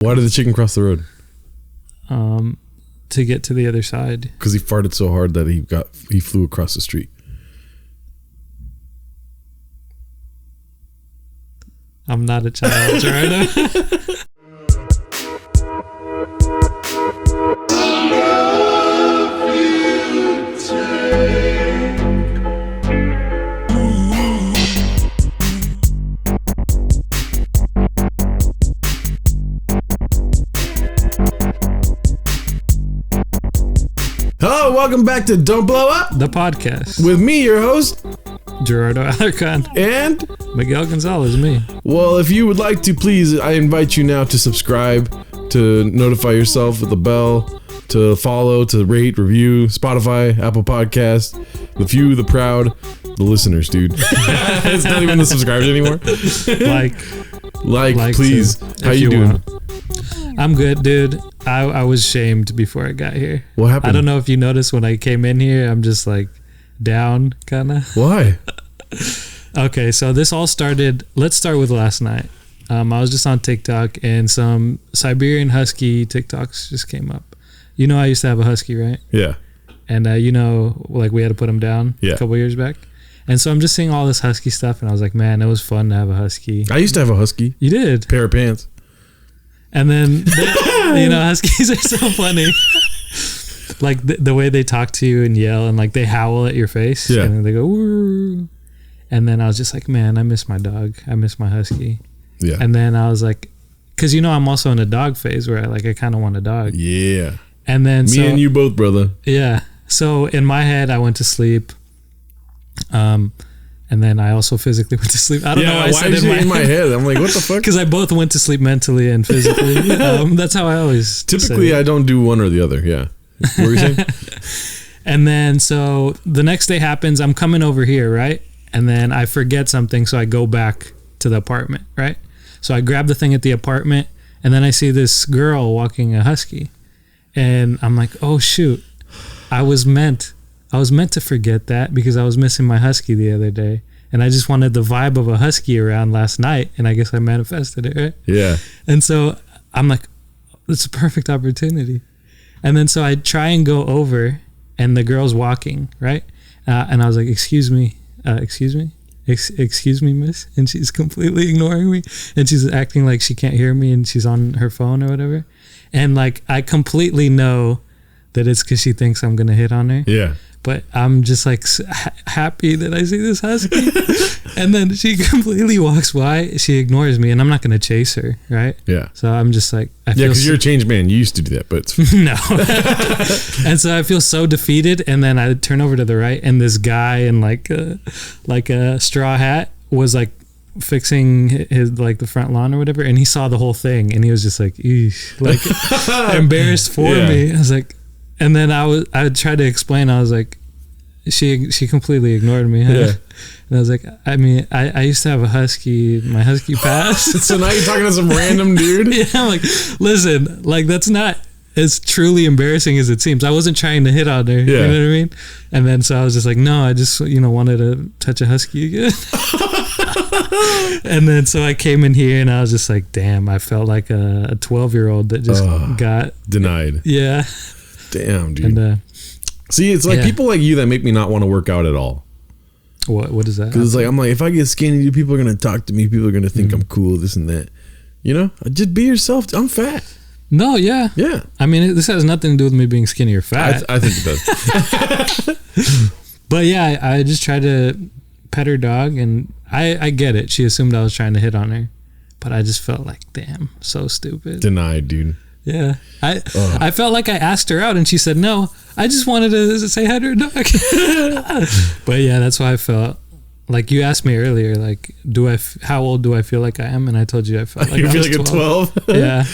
Why did the chicken cross the road? To get to the other side. Because he farted so hard that he flew across the street. I'm not a child, Gerardo. Hello, welcome back to Don't Blow Up, The podcast. with me, your host, Gerardo Alarcon. and... Miguel Gonzalez, me. Well, if you would like to, please, I invite you now to subscribe, to notify yourself with the bell, to follow, to rate, review, Spotify, Apple Podcasts, the few, the proud, the listeners, dude. It's not even the subscribers anymore. Like, please. How you doing? I'm good, dude. I was shamed before I got here. What happened? I don't know if you noticed when I came in here, I'm just like down, kind of. Why? Okay, so this all started, let's start with last night. I was just on TikTok and some Siberian Husky TikToks just came up. You know I used to have a Husky, right? Yeah. And like we had to put him down a couple years back. And so I'm just seeing all this Husky stuff and I was like, man, it was fun to have a Husky. I used to have a Husky. You did? Pair of pants. And then, Huskies are so funny. Like the way they talk to you and yell and like they howl at your face. Yeah. And then they go, woo. And then I was just like, man, I miss my dog. I miss my Husky. Yeah. And then I was like, because I'm also in a dog phase where I kind of want a dog. Yeah. And then Me and you both, brother. Yeah. So in my head, I went to sleep. And then I also physically went to sleep. I don't know why I said in my head. I'm like, what the fuck? Because I both went to sleep mentally and physically. That's how I always Typically, I don't do one or the other. Yeah. What were you saying? And then, so the next day happens. I'm coming over here, right? And then I forget something. So I go back to the apartment, right? So I grab the thing at the apartment. And then I see this girl walking a Husky. And I'm like, oh, shoot. I was meant to forget that because I was missing my Husky the other day. And I just wanted the vibe of a Husky around last night. And I guess I manifested it, right? Yeah. And so I'm like, it's a perfect opportunity. And then so I try and go over and the girl's walking, right? And I was like, excuse me, miss. And she's completely ignoring me. And she's acting like she can't hear me and she's on her phone or whatever. And like, I completely know that it's because she thinks I'm going to hit on her. Yeah. But I'm just like happy that I see this Husky. And then she completely walks by. She ignores me and I'm not going to chase her. Right. Yeah. So I'm just like, because you're a changed man. You used to do that, but no. And so I feel so defeated. And then I turn over to the right and this guy in like a straw hat was like fixing his like the front lawn or whatever. And he saw the whole thing and he was just like, eesh, like embarrassed for me. I was like, and then I tried to explain. I was like, she completely ignored me. Yeah. And I was like, I mean, I used to have a Husky. My Husky passed. So now you're talking to some random dude? Yeah, I'm like, listen, like that's not as truly embarrassing as it seems. I wasn't trying to hit on her. Yeah. You know what I mean? And then so I was just like, no, I just wanted to touch a Husky again. And then so I came in here and I was just like, damn, I felt like a 12-year-old that just got denied. Yeah. Damn, dude. And, see, it's like people like you that make me not want to work out at all. What is that? Because it's like, I'm like, if I get skinny, people are going to talk to me. People are going to think I'm cool, this and that. Just be yourself. I'm fat. No, yeah. Yeah. I mean, this has nothing to do with me being skinny or fat. I think it does. But yeah, I just tried to pet her dog and I get it. She assumed I was trying to hit on her. But I just felt like, damn, so stupid. Denied, dude. Yeah. I felt like I asked her out and she said no. I just wanted to say hi to her dog. But yeah, that's why I felt like you asked me earlier, like, how old do I feel like I am? And I told you I felt like you I feel was like 12. A 12? Yeah.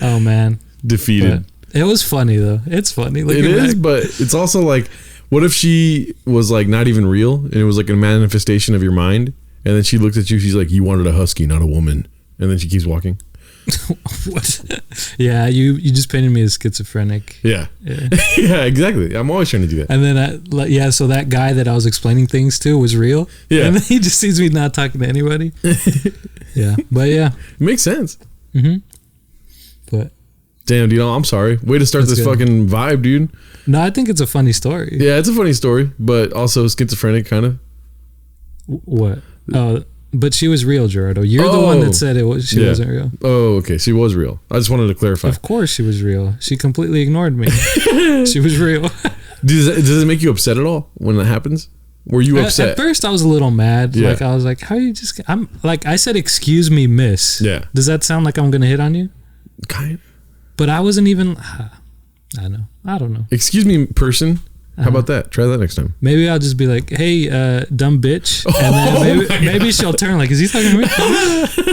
Oh man. Defeated. But it was funny though. It's funny. It is, but it's also like, what if she was like not even real and it was like a manifestation of your mind? And then she looked at you, she's like, you wanted a Husky, not a woman. And then she keeps walking. What? Yeah, you just painted me as schizophrenic. Yeah. Yeah, exactly. I'm always trying to do that. And then so that guy that I was explaining things to was real. Yeah. And then he just sees me not talking to anybody. Yeah. But yeah. It makes sense. Mm-hmm. But damn, dude, I'm sorry. Way to start this fucking vibe, dude. No, I think it's a funny story. Yeah, it's a funny story, but also schizophrenic, kind of. What? Oh, but she was real, Gerardo. You're the one that said she wasn't real. Oh, okay. She was real. I just wanted to clarify. Of course she was real. She completely ignored me. She was real. Does it make you upset at all when that happens? Were you upset? At first, I was a little mad. Yeah. Like, I was like, how you just... I'm like, I said, excuse me, miss. Yeah. Does that sound like I'm going to hit on you? Kind of. But I wasn't even... I don't know. Excuse me, person. How about that? Try that next time. Maybe I'll just be like, hey, dumb bitch. And then maybe she'll turn like, is he talking to me?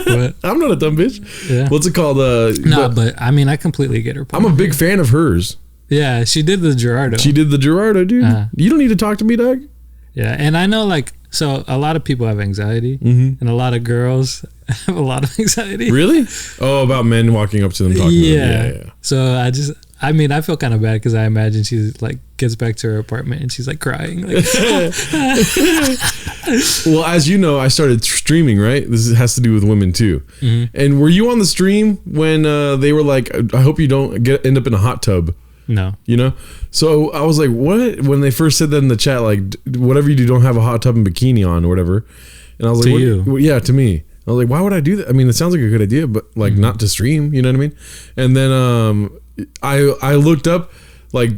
But, I'm not a dumb bitch. Yeah. What's it called? But I mean, I completely get her point. I'm a big fan of hers. Yeah, she did the Gerardo. She did the Gerardo, dude. You don't need to talk to me, dog. Yeah, and I know, like, so a lot of people have anxiety, and a lot of girls have a lot of anxiety. Really? Oh, about men walking up to them talking to them. Yeah. So I feel kind of bad because I imagine she like gets back to her apartment and she's like crying. Like, well, as you know, I started streaming, right? This has to do with women too. Mm-hmm. And were you on the stream when they were like, I hope you don't end up in a hot tub? No. You know? So I was like, what? When they first said that in the chat, like, whatever you do, don't have a hot tub and bikini on or whatever. And I was like, yeah, to me. I was like, why would I do that? I mean, it sounds like a good idea, but like not to stream, you know what I mean? And then I looked up like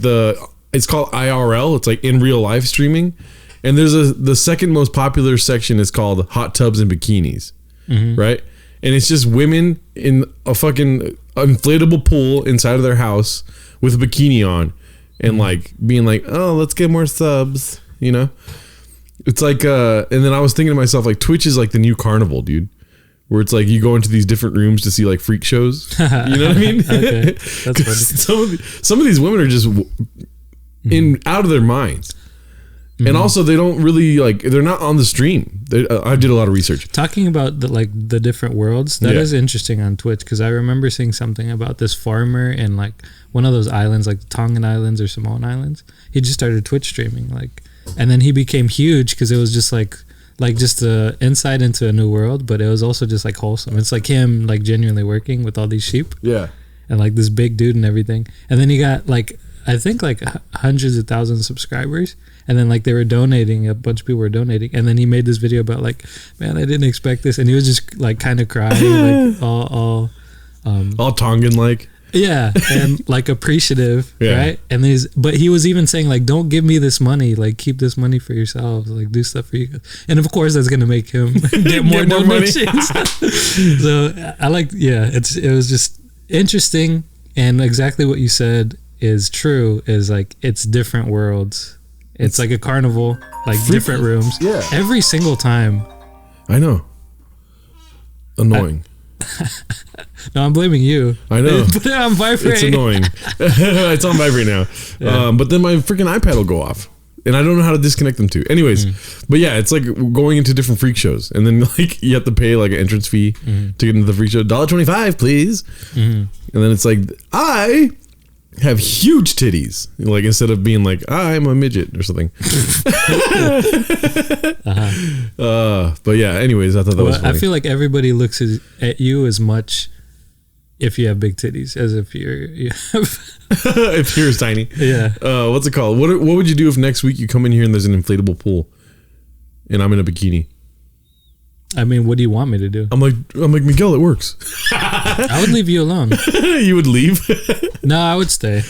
it's called IRL. It's like in real life streaming. And there's the second most popular section is called hot tubs and bikinis, right? And it's just women in a fucking inflatable pool inside of their house with a bikini on and like being like, oh, let's get more subs, you know? It's like, and then I was thinking to myself, like, Twitch is like the new carnival, dude. Where it's like you go into these different rooms to see like freak shows. You know what I mean? Okay. That's funny. Some of these women are just out of their minds. And also they don't really like, they're not on the stream. I did a lot of research. Talking about the different worlds, that is interesting on Twitch because I remember seeing something about this farmer in like one of those islands, like the Tongan Islands or Samoan Islands. He just started Twitch streaming, like, and then he became huge because it was just like just a insight into a new world, but it was also just like wholesome. It's like him like genuinely working with all these sheep. Yeah. And like this big dude and everything. And then he got like, I think like hundreds of thousands of subscribers. And then like they were donating, a bunch of people were donating. And then he made this video about like, man, I didn't expect this. And he was just like kind of crying, like all Tongan like. Yeah, and like appreciative, right? And but he was even saying like, "Don't give me this money. Like, keep this money for yourselves. Like, do stuff for you." And of course, that's gonna make him get more donations. So I like, it was just interesting, and exactly what you said is true. Is like it's different worlds. It's like a carnival, like different rooms. Yeah, every single time. I know. Annoying. No, I'm blaming you. I know. Put it on vibrate. It's annoying. It's on vibrate now. Yeah. But then my freaking iPad will go off. And I don't know how to disconnect them too. Anyways, but yeah, it's like going into different freak shows. And then like you have to pay like an entrance fee to get into the freak show. $1.25, please. And then it's like, I have huge titties. Like instead of being like, I'm a midget or something. But yeah, anyways, I thought that was funny. I feel like everybody looks at you as much if you have big titties as if you have if yours tiny. Yeah. What's it called? What would you do if next week you come in here and there's an inflatable pool and I'm in a bikini? I mean, what do you want me to do? I'm like Miguel, it works. I would leave you alone. You would leave? No, I would stay.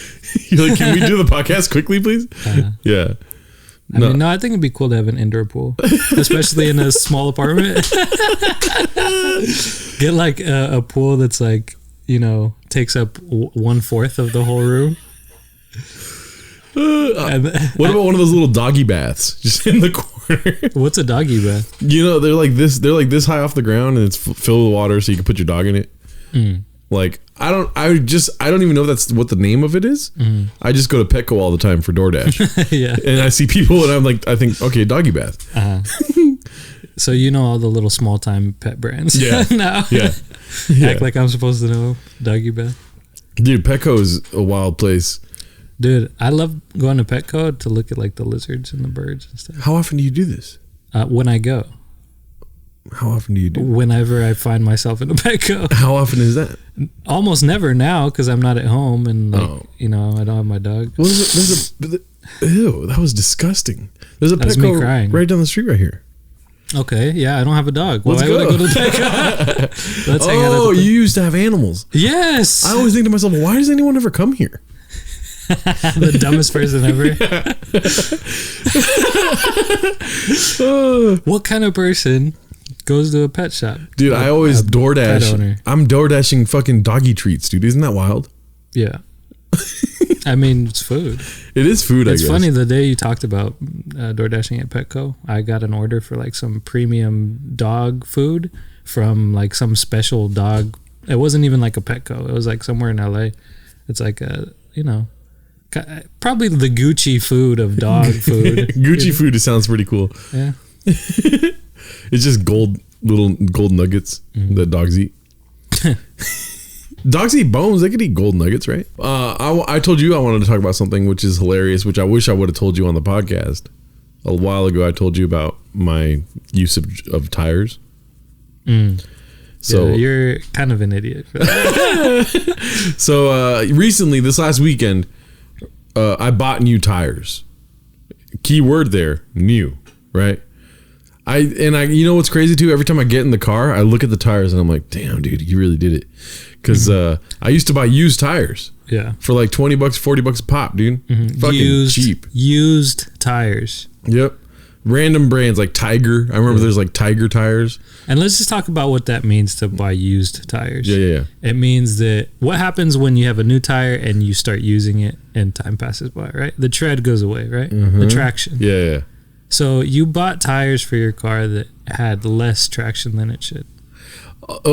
You're like, can we do the podcast quickly, please? Yeah. I mean, I think it'd be cool to have an indoor pool, especially in a small apartment. Get like a pool that's like, takes up 1/4 of the whole room. What about one of those little doggy baths just in the corner? What's a doggy bath? They're like this high off the ground and it's filled with water so you can put your dog in it. Like I don't even know if that's what the name of it is. I just go to Petco all the time for DoorDash. Yeah. And I see people and I'm like, I think, okay, doggy bath. So all the little small time pet brands. Yeah. Now. Yeah. Act like I'm supposed to know doggy bath. Dude, Petco is a wild place. Dude, I love going to Petco to look at like the lizards and the birds and stuff. How often do you do this? When I go. How often do you do? Whenever I find myself in a Petco. How often is that? Almost never now because I'm not at home and I don't have my dog. Well, ew, that was disgusting. There's a That's me Petco crying. right down the street right here. Okay, yeah, I don't have a dog. Why Let's would go. I go to the Petco? Let's hang out at Oh, the you used to have animals. Yes. I always think to myself, why does anyone ever come here? The dumbest person ever. What kind of person goes to a pet shop? Dude, I always pet owner. DoorDash. I'm DoorDashing fucking doggy treats, dude. Isn't that wild? Yeah. I mean, it's food. It is food, I guess. It's funny, the day you talked about DoorDashing at Petco, I got an order for like some premium dog food from like some special dog. It wasn't even like a Petco. It was like somewhere in LA. It's like probably the Gucci food of dog food. Gucci food, it sounds pretty cool. Yeah. It's just little gold nuggets that dogs eat. Dogs eat bones. They could eat gold nuggets, right? I told you I wanted to talk about something which is hilarious, which I wish I would have told you on the podcast. A while ago, I told you about my use of tires. So yeah, you're kind of an idiot for that. So recently, this last weekend, I bought new tires. Key word there, new, right? You know what's crazy too? Every time I get in the car, I look at the tires and I'm like, damn, dude, you really did it. Because I used to buy used tires. Yeah. For like $20, $40 a pop, dude. Fucking cheap. Used tires. Yep. Random brands like Tiger. I remember there's like Tiger tires. And let's just talk about what that means to buy used tires. Yeah. It means that what happens when you have a new tire and you start using it and time passes by, right? The tread goes away, right? The traction. Yeah. So you bought tires for your car that had less traction than it should.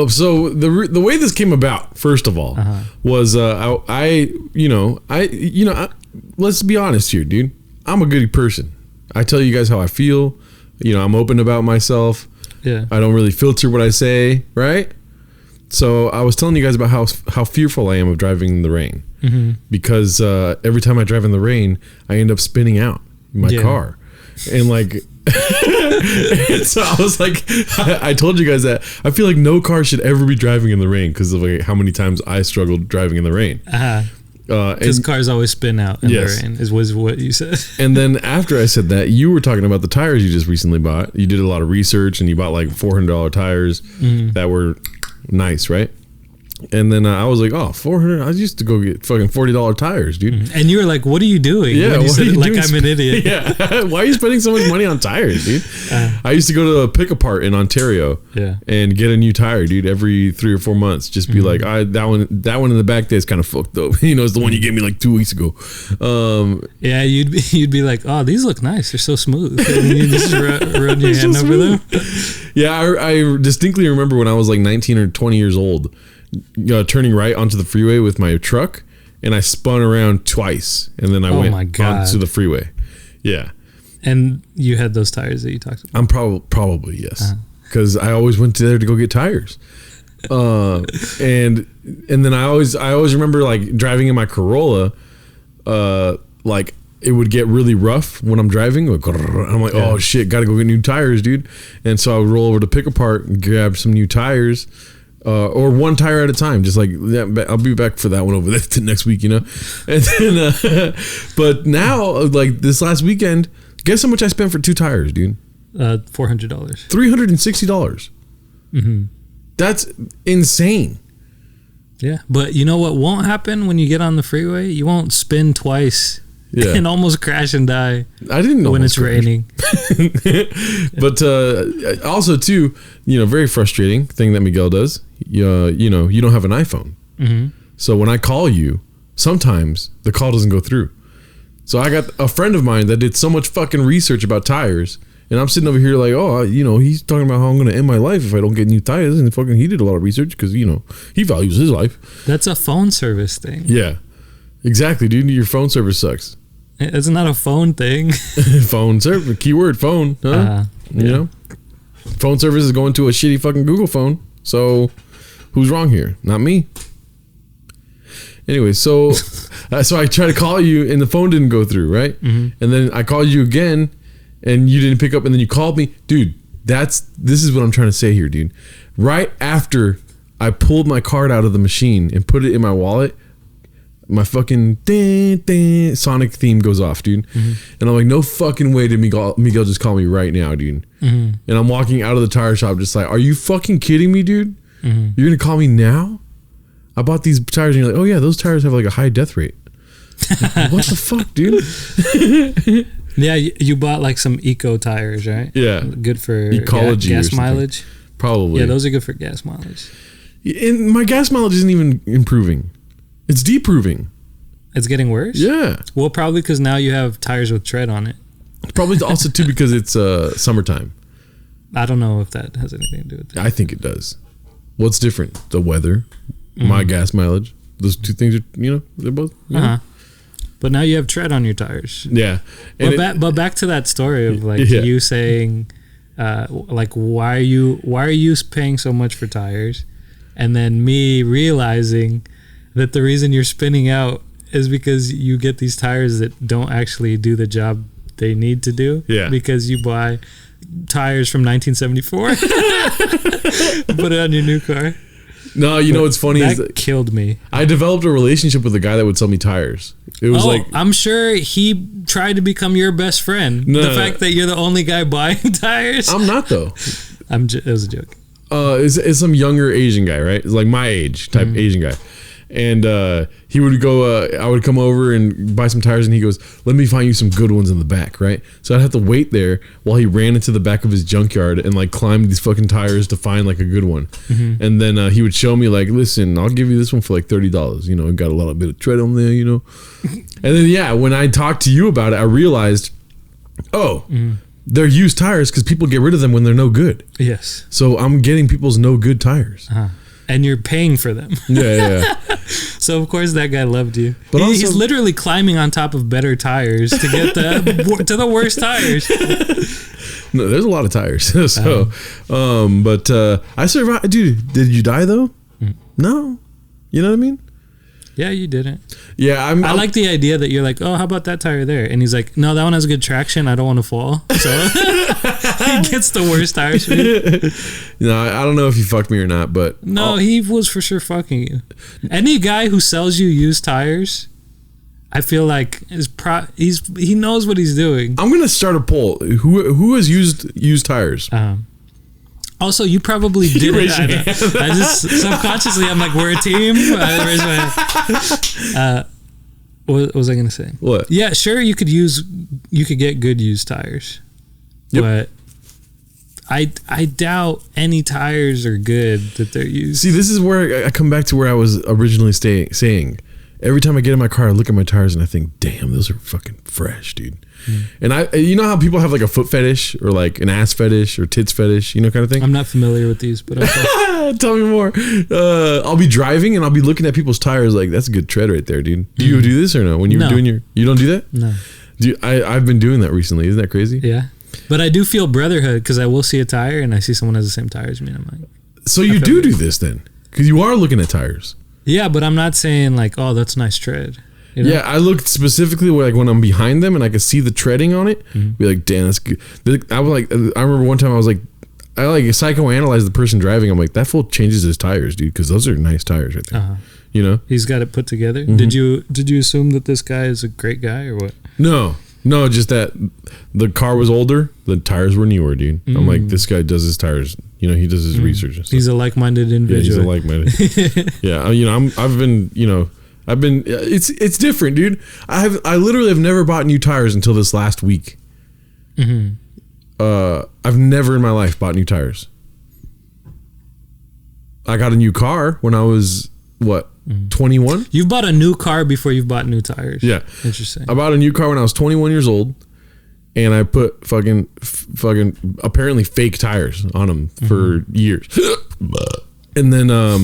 So the way this came about, first of all, was let's be honest here, dude. I'm a good person. I tell you guys how I feel. I'm open about myself. Yeah. I don't really filter what I say, right? So I was telling you guys about how fearful I am of driving in the rain. Because every time I drive in the rain, I end up spinning out in my car. And like and so I was like, I told you guys that I feel like no car should ever be driving in the rain because of like how many times I struggled driving in the rain. Because cars always spin out in the rain, was what you said. And then after I said that, you were talking about the tires you just recently bought. You did a lot of research and you bought like $400 tires that were nice, right? And then I was like, oh, $400. I used to go get fucking $40 tires, dude. And you were like, what are you doing? Yeah, when you said it like I'm an idiot. Yeah. Why are you spending so much money on tires, dude? I used to go to a pick-a-part in Ontario and get a new tire, dude, every 3 or 4 months. Just be like, that one in the back there is kind of fucked up. It's the one you gave me like 2 weeks ago. Yeah, you'd be like, oh, these look nice. They're so smooth. And you just run your hand over them. Yeah, I distinctly remember when I was like 19 or 20 years old, turning right onto the freeway with my truck, and I spun around twice, and then I went onto the freeway. Yeah. And you had those tires that you talked about? I'm probably yes, because I always went there to go get tires. And then I always remember like driving in my Corolla, like it would get really rough when I'm driving. I'm like, oh shit, gotta go get new tires, dude. And so I would roll over to Pick-a-Part and grab some new tires. Or one tire at a time, just like I'll be back for that one over there next week, And then, but now, like this last weekend, guess how much I spent for 2 tires, dude? $400. $360. That's insane. Yeah, but you know what won't happen when you get on the freeway? You won't spin twice and almost crash and die. I didn't know when it's raining. But also too, very frustrating thing that Miguel does. You don't have an iPhone, so when I call you, sometimes the call doesn't go through. So I got a friend of mine that did so much fucking research about tires, and I'm sitting over here like, oh, he's talking about how I'm going to end my life if I don't get new tires, and he did a lot of research because he values his life. That's a phone service thing. Yeah, exactly, dude. Your phone service sucks. It's not a phone thing. Phone service, keyword phone, huh? Phone service is going to a shitty fucking Google phone. So who's wrong here? Not me. Anyway, so I tried to call you and the phone didn't go through, right? And then I called you again and you didn't pick up, and then you called me. Dude, This is what I'm trying to say here, dude. Right after I pulled my card out of the machine and put it in my wallet, my fucking Sonic theme goes off, dude. And I'm like, no fucking way did Miguel just call me right now, dude. And I'm walking out of the tire shop just like, are you fucking kidding me, dude? You're gonna call me now? I bought these tires and you're like, oh yeah, those tires have like a high death rate. Like, what the fuck, dude? Yeah, you bought like some eco tires, right? Yeah. Good for ecology gas mileage. Probably. Yeah, those are good for gas mileage. And my gas mileage isn't even improving. It's deproving. It's getting worse? Yeah. Well, probably because now you have tires with tread on it. Probably also too because it's summertime. I don't know if that has anything to do with it. I think it does. What's different? The weather, my gas mileage. Those two things are, they're both. But now you have tread on your tires. Yeah. But back to that story of like you saying, like why are you paying so much for tires, and then me realizing that the reason you're spinning out is because you get these tires that don't actually do the job they need to do. Yeah. Because you buy tires from 1974, put it on your new car. No, what's funny is that killed me. I developed a relationship with a guy that would sell me tires. It was I'm sure he tried to become your best friend. The fact that you're the only guy buying tires. I'm not though. It was a joke. It's some younger Asian guy, right? It's like my age type Asian guy. And he would go, I would come over and buy some tires, and he goes, let me find you some good ones in the back, right? So I'd have to wait there while he ran into the back of his junkyard and like climbed these fucking tires to find like a good one. And then he would show me like, listen, I'll give you this one for like $30. Got a lot of bit of tread on there, And then, when I talked to you about it, I realized, they're used tires because people get rid of them when they're no good. Yes. So I'm getting people's no good tires. And you're paying for them. Yeah. So of course that guy loved you. But he's literally climbing on top of better tires to get to the worst tires. No, there's a lot of tires. So, but I survived. Dude, did you die though? No. You know what I mean? Yeah, you didn't. Yeah, I like the idea that you're like, oh, how about that tire there? And he's like, no, that one has good traction. I don't want to fall. So he gets the worst tires for you. No, I don't know if he fucked me or not, but no, he was for sure fucking you. Any guy who sells you used tires, I feel like he knows what he's doing. I'm gonna start a poll. Who has used tires? Also, you probably did it. I just subconsciously, I'm like, we're a team. I raised my hand. What was I gonna say? What? Yeah, sure. You could get good used tires, but I doubt any tires are good that they're used. See, this is where I come back to where I was originally saying. Every time I get in my car, I look at my tires and I think, damn, those are fucking fresh, dude. And you know how people have like a foot fetish or like an ass fetish or tits fetish, kind of thing? I'm not familiar with these, but okay. Tell me more. I'll be driving and I'll be looking at people's tires like, that's a good tread right there, dude. Do you do this or no? When you were doing you don't do that? No. I've been doing that recently. Isn't that crazy? Yeah. But I do feel brotherhood because I will see a tire and I see someone has the same tires as me and I'm like. So you do this then? Because you are looking at tires. Yeah, but I'm not saying like, oh, that's nice tread. Yeah, I looked specifically like when I'm behind them and I could see the treading on it. Be like, damn, that's good. I remember one time I was like, I like psychoanalyzed the person driving. I'm like, that fool changes his tires, dude, because those are nice tires right there. He's got it put together. Did you assume that this guy is a great guy or what? No, just that the car was older, the tires were newer, dude. I'm like, this guy does his tires. He does his research and stuff. He's a like-minded individual. Yeah, he's a like-minded. Yeah, I've been. It's different, dude. I literally have never bought new tires until this last week. I've never in my life bought new tires. I got a new car when I was 21. You've bought a new car before you've bought new tires. Yeah, interesting. I bought a new car when I was 21 years old, and I put fucking apparently fake tires on them for years. And then I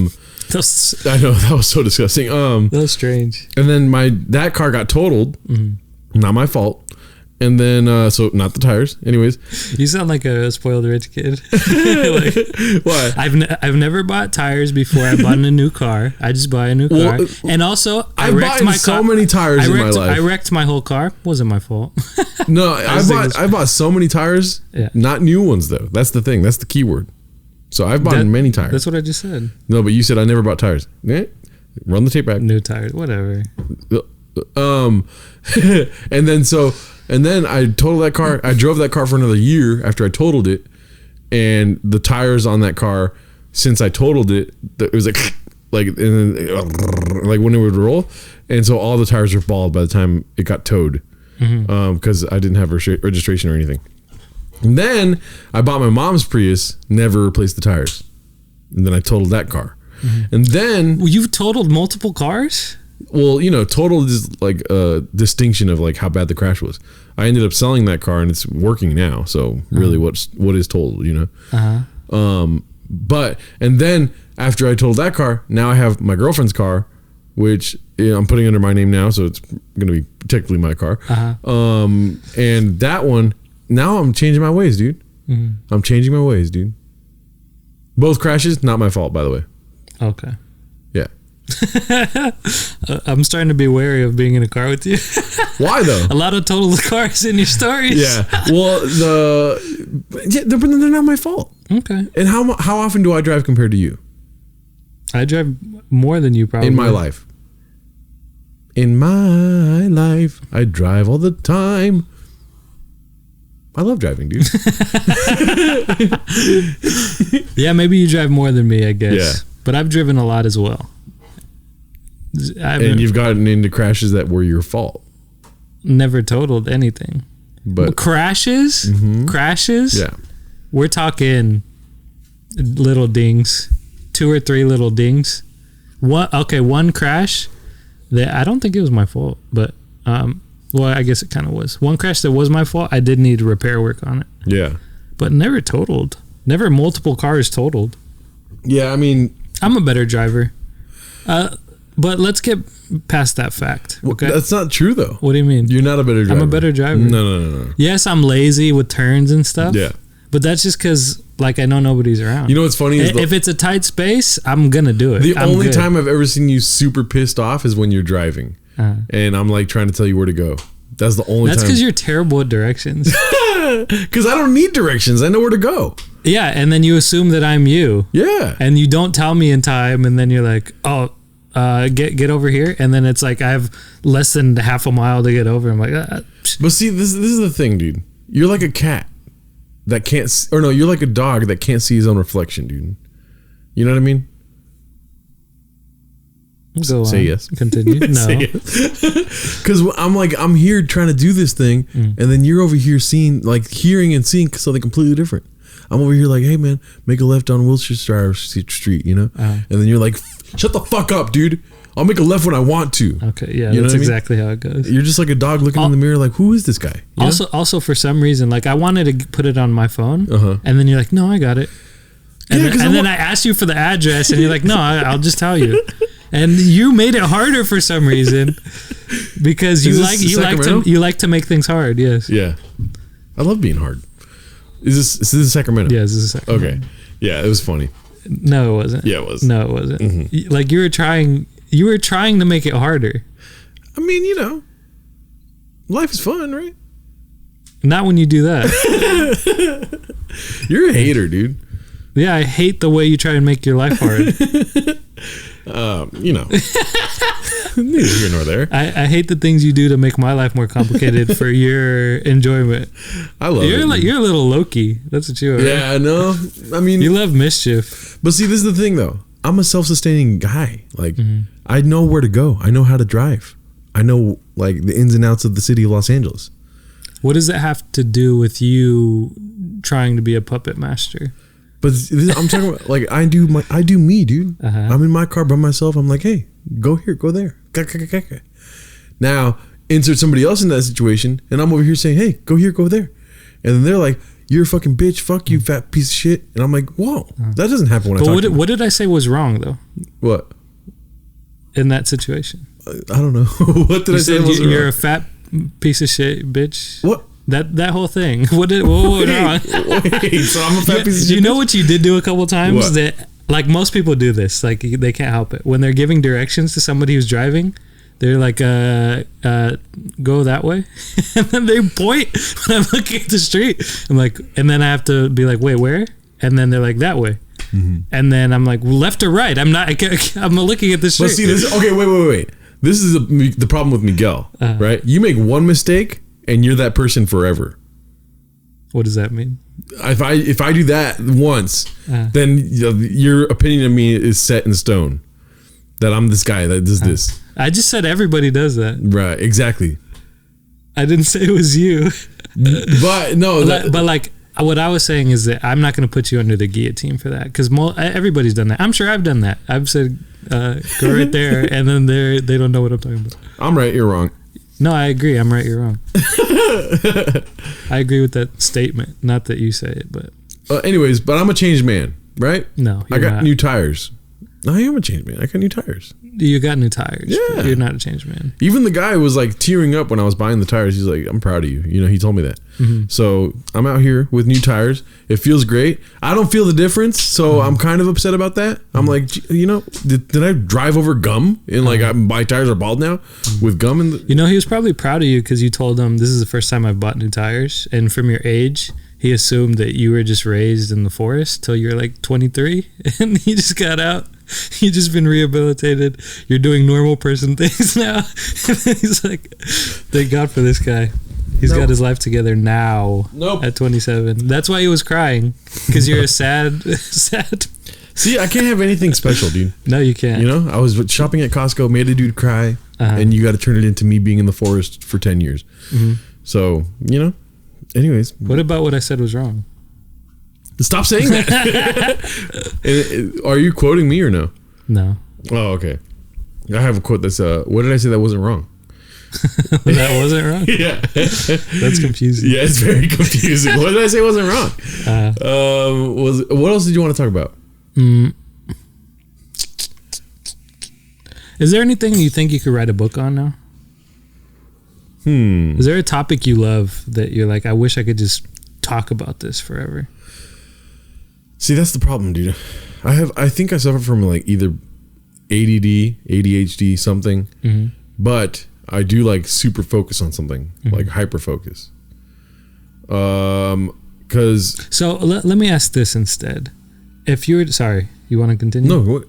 know that was so disgusting. That was strange. And then that car got totaled. Not my fault. And then, so not the tires. Anyways, You sound like a spoiled rich kid. why? I've never bought tires before I bought a new car. I just buy a new car. And also, I I've wrecked bought my so car. many tires in my life. I wrecked my whole car. Wasn't my fault. No, I bought so many tires. Yeah. Not new ones though. That's the thing. That's the key word. So I've bought many tires. That's what I just said. No, but you said I never bought tires. Run the tape back. New tires, whatever. And then I totaled that car. I drove that car for another year after I totaled it, and the tires on that car, since I totaled it, it was like and then, like when it would roll, and so all the tires were bald by the time it got towed, because I didn't have registration or anything. And then I bought my mom's Prius, never replaced the tires, and then I totaled that car, and then You've totaled multiple cars? well, total is like a distinction of like how bad the crash was. I ended up selling that car and it's working now. So really, what is totaled, But and then after I totaled that car, now I have my girlfriend's car, which I'm putting under my name now, so it's going to be technically my car. And that one, now I'm changing my ways, dude. I'm changing my ways, dude. Both crashes, not my fault, by the way. Okay. Yeah. I'm starting to be wary of being in a car with you. Why though? A lot of total cars in your stories. Yeah. Well, they're not my fault. Okay. And how often do I drive compared to you? I drive more than you probably. In my life. In my life, I drive all the time. I love driving, dude. Yeah, maybe you drive more than me, I guess. Yeah. But I've driven a lot as well. And you've gotten into crashes that were your fault. Never totaled anything. But crashes? Crashes? yeah. We're talking little dings. 2 or 3 little dings. One crash that I don't think it was my fault, but well, I guess it kind of was. One crash that was my fault, I did need repair work on it. Yeah. But never totaled. Never multiple cars totaled. Yeah, I mean, I'm a better driver. But let's get past that fact. Okay. That's not true though. What do you mean? You're not a better driver. I'm a better driver. No. Yes, I'm lazy with turns and stuff. Yeah. But that's just because, like, I know nobody's around. You know what's funny is if it's a tight space, I'm gonna do it. The I'm only good. time I've ever seen you super pissed off is when you're driving, and I'm like trying to tell you where to go. That's the only. That's time. because you're terrible at directions. Because I don't need directions. I know where to go. Yeah, and then you assume that I'm you. Yeah. And you don't tell me in time, and then you're like, oh. Get over here, and then it's like I have less than half a mile to get over. I'm like, But see, this is the thing, dude. You're like a cat that can't, or no, you're like a dog that can't see his own reflection, dude. You know what I mean? Go on. Say yes. Continue. No. Because I'm here trying to do this thing, and then you're over here hearing and seeing something completely different. I'm over here like, hey man, make a left on Wilshire Street, and then you're like, shut the fuck up, dude. I'll make a left when I want to. Okay, yeah, You know that's what I mean? exactly how it goes. You're just like a dog looking in the mirror like, who is this guy? You know? Also, for some reason, like I wanted to put it on my phone, and then you're like, no, I got it. And, then I asked you for the address, and you're like, no, I'll just tell you. And you made it harder for some reason because you like to make things hard. Yes. Yeah, I love being hard. Is this Sacramento? Yeah, this is Sacramento. Okay. Yeah, it was funny. No, it wasn't. Yeah, it was. No, it wasn't. Like you were trying to make it harder. I mean, life is fun, right? Not when you do that. You're a hater, dude. Yeah, I hate the way you try and make your life hard. Neither here nor there. I hate the things you do to make my life more complicated for your enjoyment. I love it. You're a little Loki. That's what you are. Yeah, I know. I mean, you love mischief. But see, this is the thing, though. I'm a self-sustaining guy. Like, I know where to go. I know how to drive. I know, like, the ins and outs of the city of Los Angeles. What does that have to do with you trying to be a puppet master? But I'm talking about, like, I do me, dude. I'm in my car by myself. I'm like, hey, go here, go there. Now, insert somebody else in that situation, and I'm over here saying, hey, go here, go there. And then they're like, you're a fucking bitch. Fuck you, fat piece of shit. And I'm like, whoa, that doesn't happen when I talk to you. What did I say was wrong, though? What? In that situation? I don't know. What did I say was wrong? You're a fat piece of shit, bitch. What? That whole thing. What went wrong? Wait, so I'm a fat piece of shit? You know what you did do a couple times? What? That, like, most people do this. Like, they can't help it. When they're giving directions to somebody who's driving, they're like, go that way. And then they point when I'm looking at the street. I'm like, and then I have to be like, wait, where? And then they're like, that way. Mm-hmm. And then I'm like, left or right? I'm looking at the street. But see, okay, wait. This is the problem with Miguel, right? You make one mistake and you're that person forever. What does that mean? If I do that once, then your opinion of me is set in stone. That I'm this guy that does this. I just said everybody does that. Right, exactly. I didn't say it was you. But no, but like what I was saying is that I'm not going to put you under the guillotine for that, because everybody's done that. I'm sure I've done that. I've said go right there, and then they don't know what I'm talking about. I'm right, you're wrong. No, I agree. I'm right, you're wrong. I agree with that statement. Not that you say it, but anyways, but I'm a changed man, right? No, I got not. new tires. I am a changed man. I got new tires. You got new tires. Yeah. You're not a changed man. Even the guy was like tearing up when I was buying the tires. He's like, I'm proud of you. You know, he told me that. Mm-hmm. So I'm out here with new tires. It feels great. I don't feel the difference. So I'm kind of upset about that. I'm like, you know, did I drive over gum? And like, my tires are bald now with gum in the... You know, he was probably proud of you because you told him, this is the first time I've bought new tires. And from your age, he assumed that you were just raised in the forest till you're like 23. And he just got out. You've just been rehabilitated. You're doing normal person things now. He's like, thank God for this guy. He's got his life together now. At 27. That's why he was crying, because you're a sad. See, I can't have anything special, dude. No, you can't. You know, I was shopping at Costco, made a dude cry, and you got to turn it into me being in the forest for 10 years. Mm-hmm. So, you know, anyways. What about what I said was wrong? Stop saying that. Are you quoting me or no? No. Oh, okay. I have a quote that's what did I say that wasn't wrong? That wasn't wrong? Yeah. That's confusing. Yeah, it's very confusing. What did I say wasn't wrong? What else did you want to talk about? Is there anything you think you could write a book on now? Is there a topic you love that you're like, I wish I could just talk about this forever? See, that's the problem, dude. I think I suffer from like either ADD, ADHD, something, but I do like super focus on something, like hyper focus. Cause so let me ask this instead. If you were, sorry, you want to continue? No. What?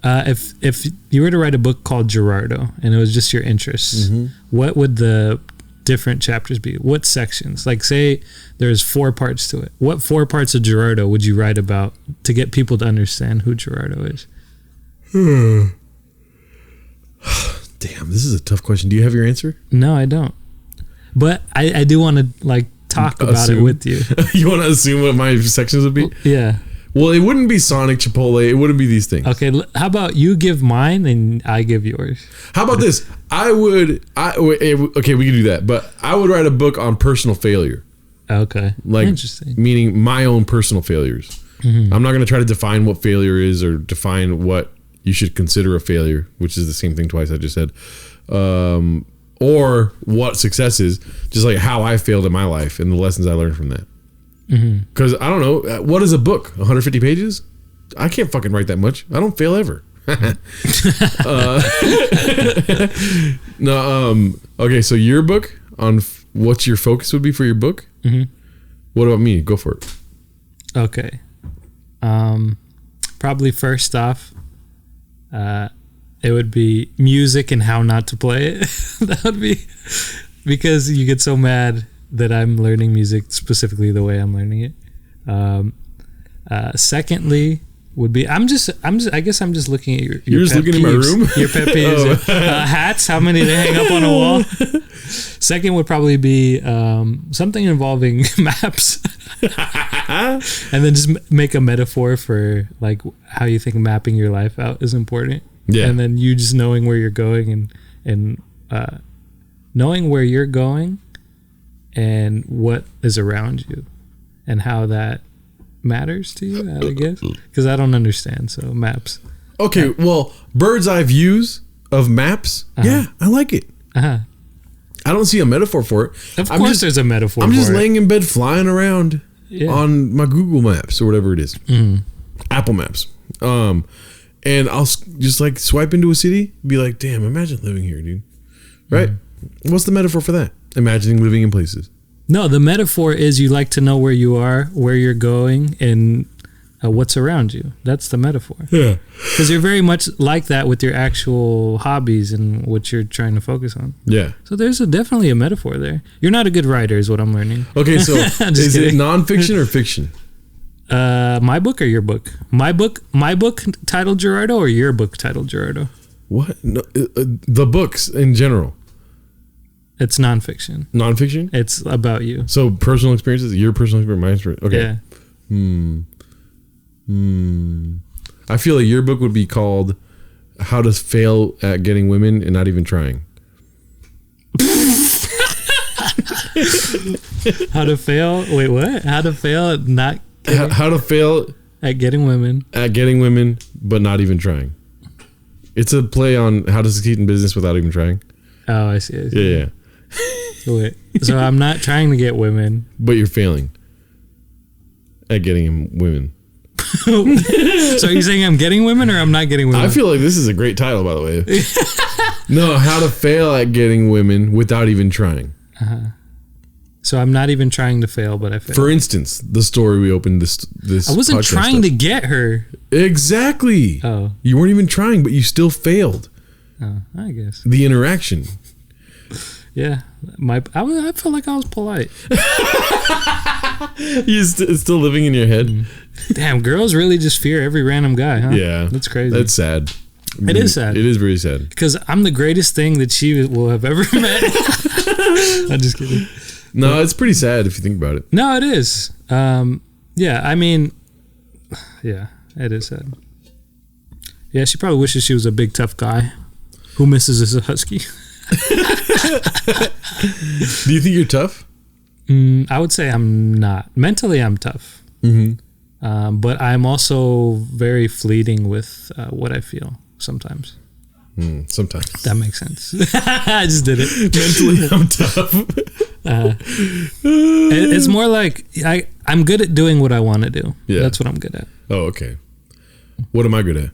If you were to write a book called Gerardo and it was just your interests, what would the different chapters be? What sections? Like, say there's 4 parts to it. What 4 parts of Gerardo would you write about to get people to understand who Gerardo is? Damn, this is a tough question. Do you have your answer? No, I don't. But I do want to like talk about it with you. You want to assume what my sections would be? Yeah. Well, it wouldn't be Sonic, Chipotle. It wouldn't be these things. Okay, how about you give mine and I give yours? How about this? Okay, we can do that. But I would write a book on personal failure. Okay. Like, interesting. Meaning my own personal failures. I'm not going to try to define what failure is or define what you should consider a failure, which is the same thing twice I just said. Or what success is, just like how I failed in my life and the lessons I learned from that. Because I don't know, what is a book? 150 pages? I can't fucking write that much. I don't fail ever. No. Okay, so your book on what your focus would be for your book. What about me? Go for it. Okay. Probably first off, it would be music and how not to play it. That would be because you get so mad that I'm learning music specifically the way I'm learning it. Secondly, would be I guess I'm just looking at your You're just pet looking peeves, in my room. Your pet peeves. Hats, how many they hang up on a wall. Second would probably be something involving maps. And then just make a metaphor for like how you think mapping your life out is important. Yeah. And then you just knowing where you're going and knowing where you're going and what is around you and how that matters to you, I guess. Because I don't understand, so maps. Okay, well, bird's eye views of maps. Yeah, I like it. I I don't see a metaphor for it. Of course there's a metaphor I'm for just it. laying in bed flying around on my Google Maps or whatever it is. Apple Maps. And I'll just like swipe into a city, be like, damn, imagine living here, dude. Right? What's the metaphor for that? Imagining living in places. No, the metaphor is you like to know where you are, where you're going, and what's around you. That's the metaphor. Yeah. Because you're very much like that with your actual hobbies and what you're trying to focus on. Yeah. So there's definitely a metaphor there. You're not a good writer is what I'm learning. Okay, so is it nonfiction or fiction? My book or your book? My book titled Gerardo or your book titled Gerardo? What? No, the books in general. It's nonfiction. Nonfiction? It's about you. So personal experiences, your personal experience, my experience. Okay. Yeah. I feel like your book would be called How to Fail at Getting Women and Not Even Trying. How to fail? Wait, what? How to fail at not getting, How to fail at getting women. At getting women, but not even trying. It's a play on how to succeed in business without even trying. Oh, I see. Yeah. Wait. So I'm not trying to get women. But you're failing at getting women. So are you saying I'm getting women or I'm not getting women? I feel like this is a great title, by the way. No, how to fail at getting women without even trying. So I'm not even trying to fail, but I fail. For instance, the story we opened this I wasn't trying to get her. Exactly. Oh. You weren't even trying, but you still failed. Oh, I guess. The interaction. Yeah. I felt like I was polite. It's still living in your head. Damn, girls really just fear every random guy, huh? Yeah. That's crazy. That's sad. It is sad. It is really sad. Because I'm the greatest thing that she will have ever met. I'm just kidding. No, it's pretty sad if you think about it. No, it is. Yeah, I mean, yeah, it is sad. Yeah, she probably wishes she was a big tough guy who misses a husky. Do you think you're tough? I would say I'm not. Mentally, I'm tough. But I'm also very fleeting with what I feel sometimes. Sometimes. That makes sense. I just did it. Mentally, I'm tough. It's more like I'm good at doing what I want to do. Yeah. That's what I'm good at. Oh, okay. What am I good at?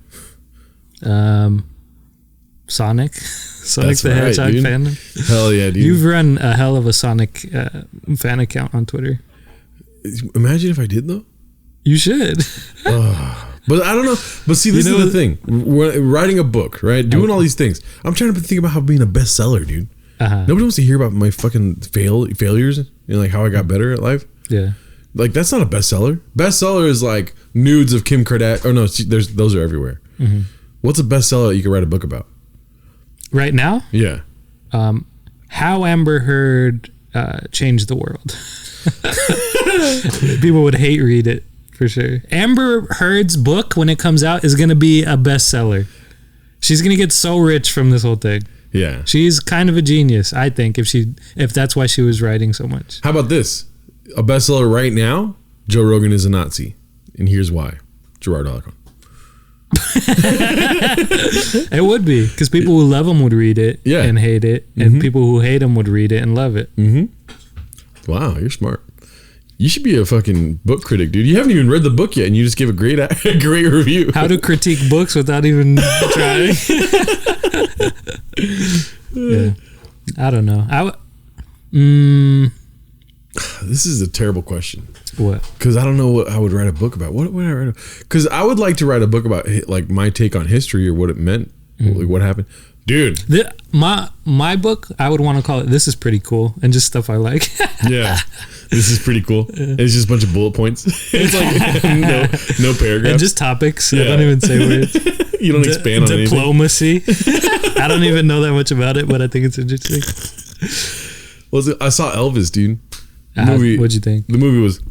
Sonic That's the right, Hedgehog dude. fan. Hell yeah, dude. You've run a hell of a Sonic fan account on Twitter. Imagine if I did, though. You should. But I don't know. But see, this is the thing. Writing a book, right? Doing all these things. I'm trying to think about how being a bestseller, dude. Nobody wants to hear about my fucking failures and like how I got better at life. Yeah. Like that's not a bestseller. Bestseller is like nudes of Kim Kardashian. Oh no, those are everywhere. What's a bestseller that you could write a book about? Right now? Yeah. How Amber Heard changed the world. People would hate read it for sure. Amber Heard's book, when it comes out, is going to be a bestseller. She's going to get so rich from this whole thing. Yeah. She's kind of a genius, I think, if that's why she was writing so much. How about this? A bestseller right now, Joe Rogan is a Nazi. And here's why. Gerard Alcon. It would be, because people who love him would read it and hate it, and people who hate him would read it and love it. Wow, you're smart. You should be a fucking book critic, dude. You haven't even read the book yet, and you just gave a great review. How to critique books without even trying. Yeah, I don't know. This is a terrible question. What? Because I don't know what I would write a book about. What would I write? Because I would like to write a book about like my take on history or what it meant, like what happened, dude. My book, I would want to call it "This is pretty cool" and just stuff I like. Yeah. This is pretty cool. It's just a bunch of bullet points. It's like no paragraphs. And just topics. I don't even say words. You don't expand on anything. Diplomacy. I don't even know that much about it, but I think it's interesting. I saw Elvis, dude. What'd you think? The movie was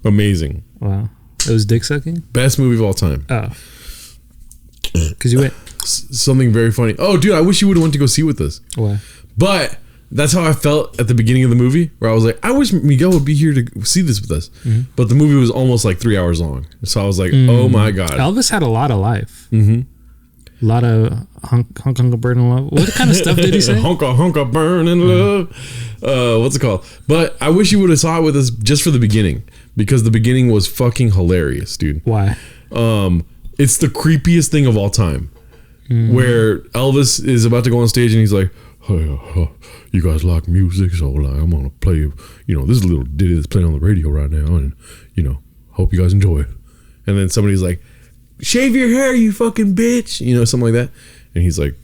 amazing. Wow. It was dick sucking? Best movie of all time. Oh. Because you went. Something very funny. Oh, dude, I wish you would have went to go see with us. Why? But that's how I felt at the beginning of the movie, where I was like, I wish Miguel would be here to see this with us. But the movie was almost like 3 hours long. So I was like, oh my God. Elvis had a lot of life. A lot of honka burning love. What kind of stuff did he say? honka burning love. What's it called? But I wish you would have saw it with us just for the beginning, because the beginning was fucking hilarious, dude. Why? It's the creepiest thing of all time. Where Elvis is about to go on stage and he's like, hey, you guys like music, so like I'm gonna play, you know, this is a little ditty that's playing on the radio right now, and you know, hope you guys enjoy it. And then somebody's like, shave your hair, you fucking bitch, you know, something like that. And he's like,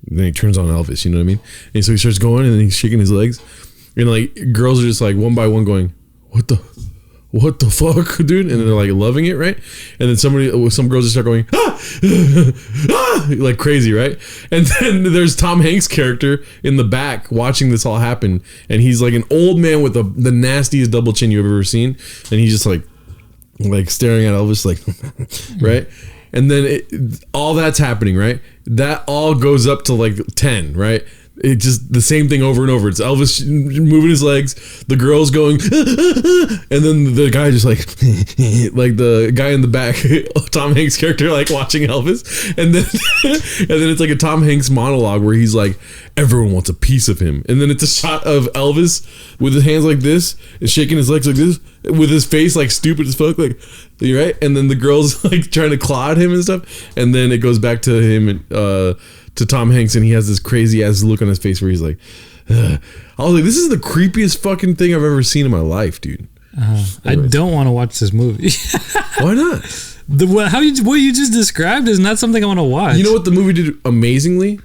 then he turns on Elvis, you know what I mean? And so he starts going, and then he's shaking his legs, and like girls are just like one by one going, what the fuck, dude? And they're like loving it, right? And then some girls just start going, like crazy, right? And then there's Tom Hanks' character in the back watching this all happen, and he's like an old man with the nastiest double chin you've ever seen, and he's just like staring at Elvis, like, right? And then all that's happening, right? That all goes up to like 10, right? It just the same thing over and over. It's Elvis moving his legs, the girls going, and then the guy just like the guy in the back, Tom Hanks' character, like watching Elvis, and then it's like a Tom Hanks monologue where he's like, everyone wants a piece of him, and then it's a shot of Elvis with his hands like this and shaking his legs like this, with his face like stupid as fuck, like, right? And then the girls like trying to claw at him and stuff, and then it goes back to him and to Tom Hanks, and he has this crazy ass look on his face where he's like, ugh. I was like, this is the creepiest fucking thing I've ever seen in my life, dude. I don't want to watch this movie. Why not? What you just described is not something I want to watch. You know what the movie did amazingly,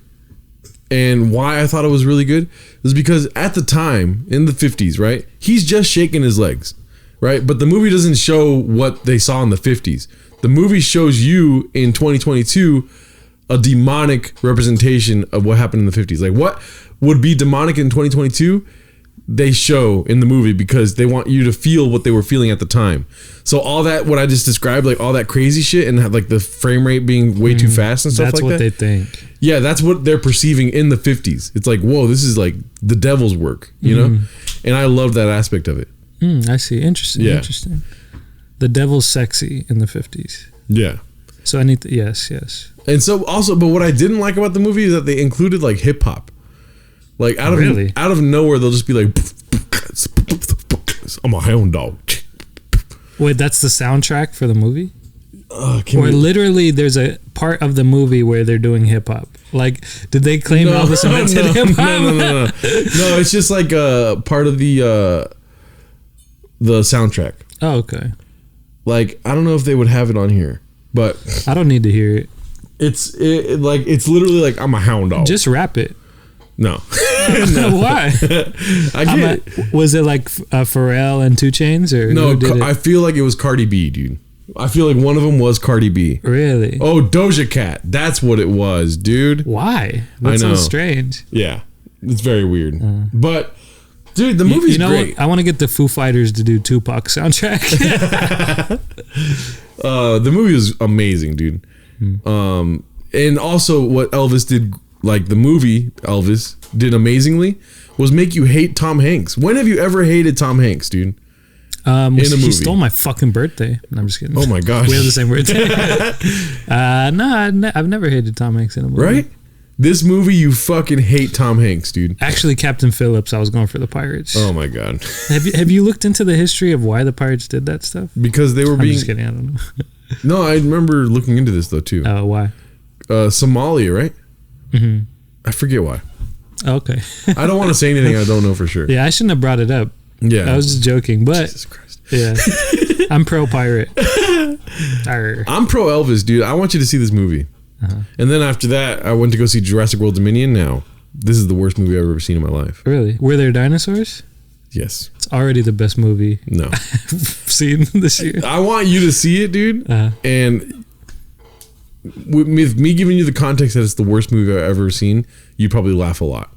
and why I thought it was really good, is because at the time in the 50s, right, he's just shaking his legs, right? But the movie doesn't show what they saw in the 50s. The movie shows you in 2022 a demonic representation of what happened in the 50s. Like, what would be demonic in 2022, they show in the movie, because they want you to feel what they were feeling at the time. So all that, what I just described, like all that crazy shit, and have like the frame rate being way too fast and stuff like that. That's what they think. Yeah, that's what they're perceiving in the 50s. It's like, whoa, this is like the devil's work, you know? And I love that aspect of it. I see. Interesting. Yeah. Interesting. The devil's sexy in the 50s. Yeah. So I need to, yes. And so also, but what I didn't like about the movie is that they included like hip hop, like out of nowhere they'll just be like, I'm a hound dog. Wait, that's the soundtrack for the movie? Literally there's a part of the movie where they're doing hip hop. Like, did they claim Elvis invented hip hop? No, it's just like part of the soundtrack. Oh, okay. Like, I don't know if they would have it on here, but I don't need to hear it. It's literally like, I'm a hound dog. Just rap it. No. Why? I get it. Was it like Pharrell and 2 Chainz, or no? I feel like it was Cardi B, dude. I feel like one of them was Cardi B. Really? Oh, Doja Cat. That's what it was, dude. Why? That's so strange. Yeah, it's very weird. But dude, the movie's great. I want to get the Foo Fighters to do Tupac soundtrack. The movie is amazing, dude. And also what Elvis did, like the movie Elvis did amazingly, was make you hate Tom Hanks. When have you ever hated Tom Hanks, dude? In a movie. He stole my fucking birthday. No, I'm just kidding. Oh my gosh. We have the same birthday. No, I've never hated Tom Hanks in a movie. Right? This movie, you fucking hate Tom Hanks, dude. Actually, Captain Phillips, I was going for the Pirates. Oh my god. Have you looked into the history of why the Pirates did that stuff? Because they were being... I'm just kidding, I don't know. No, I remember looking into this though too. Oh, why? Somalia, right? Mm-hmm. I forget why. Okay. I don't want to say anything I don't know for sure. Yeah, I shouldn't have brought it up. Yeah. I was just joking, but... Jesus Christ. Yeah. I'm pro pirate. I'm pro Elvis, dude. I want you to see this movie. And then after that, I went to go see Jurassic World Dominion. Now, this is the worst movie I've ever seen in my life. Really? Were there dinosaurs? Yes. It's already the best movie No. I've seen this year. I want you to see it, dude. And with me giving you the context that it's the worst movie I've ever seen, you probably laugh a lot.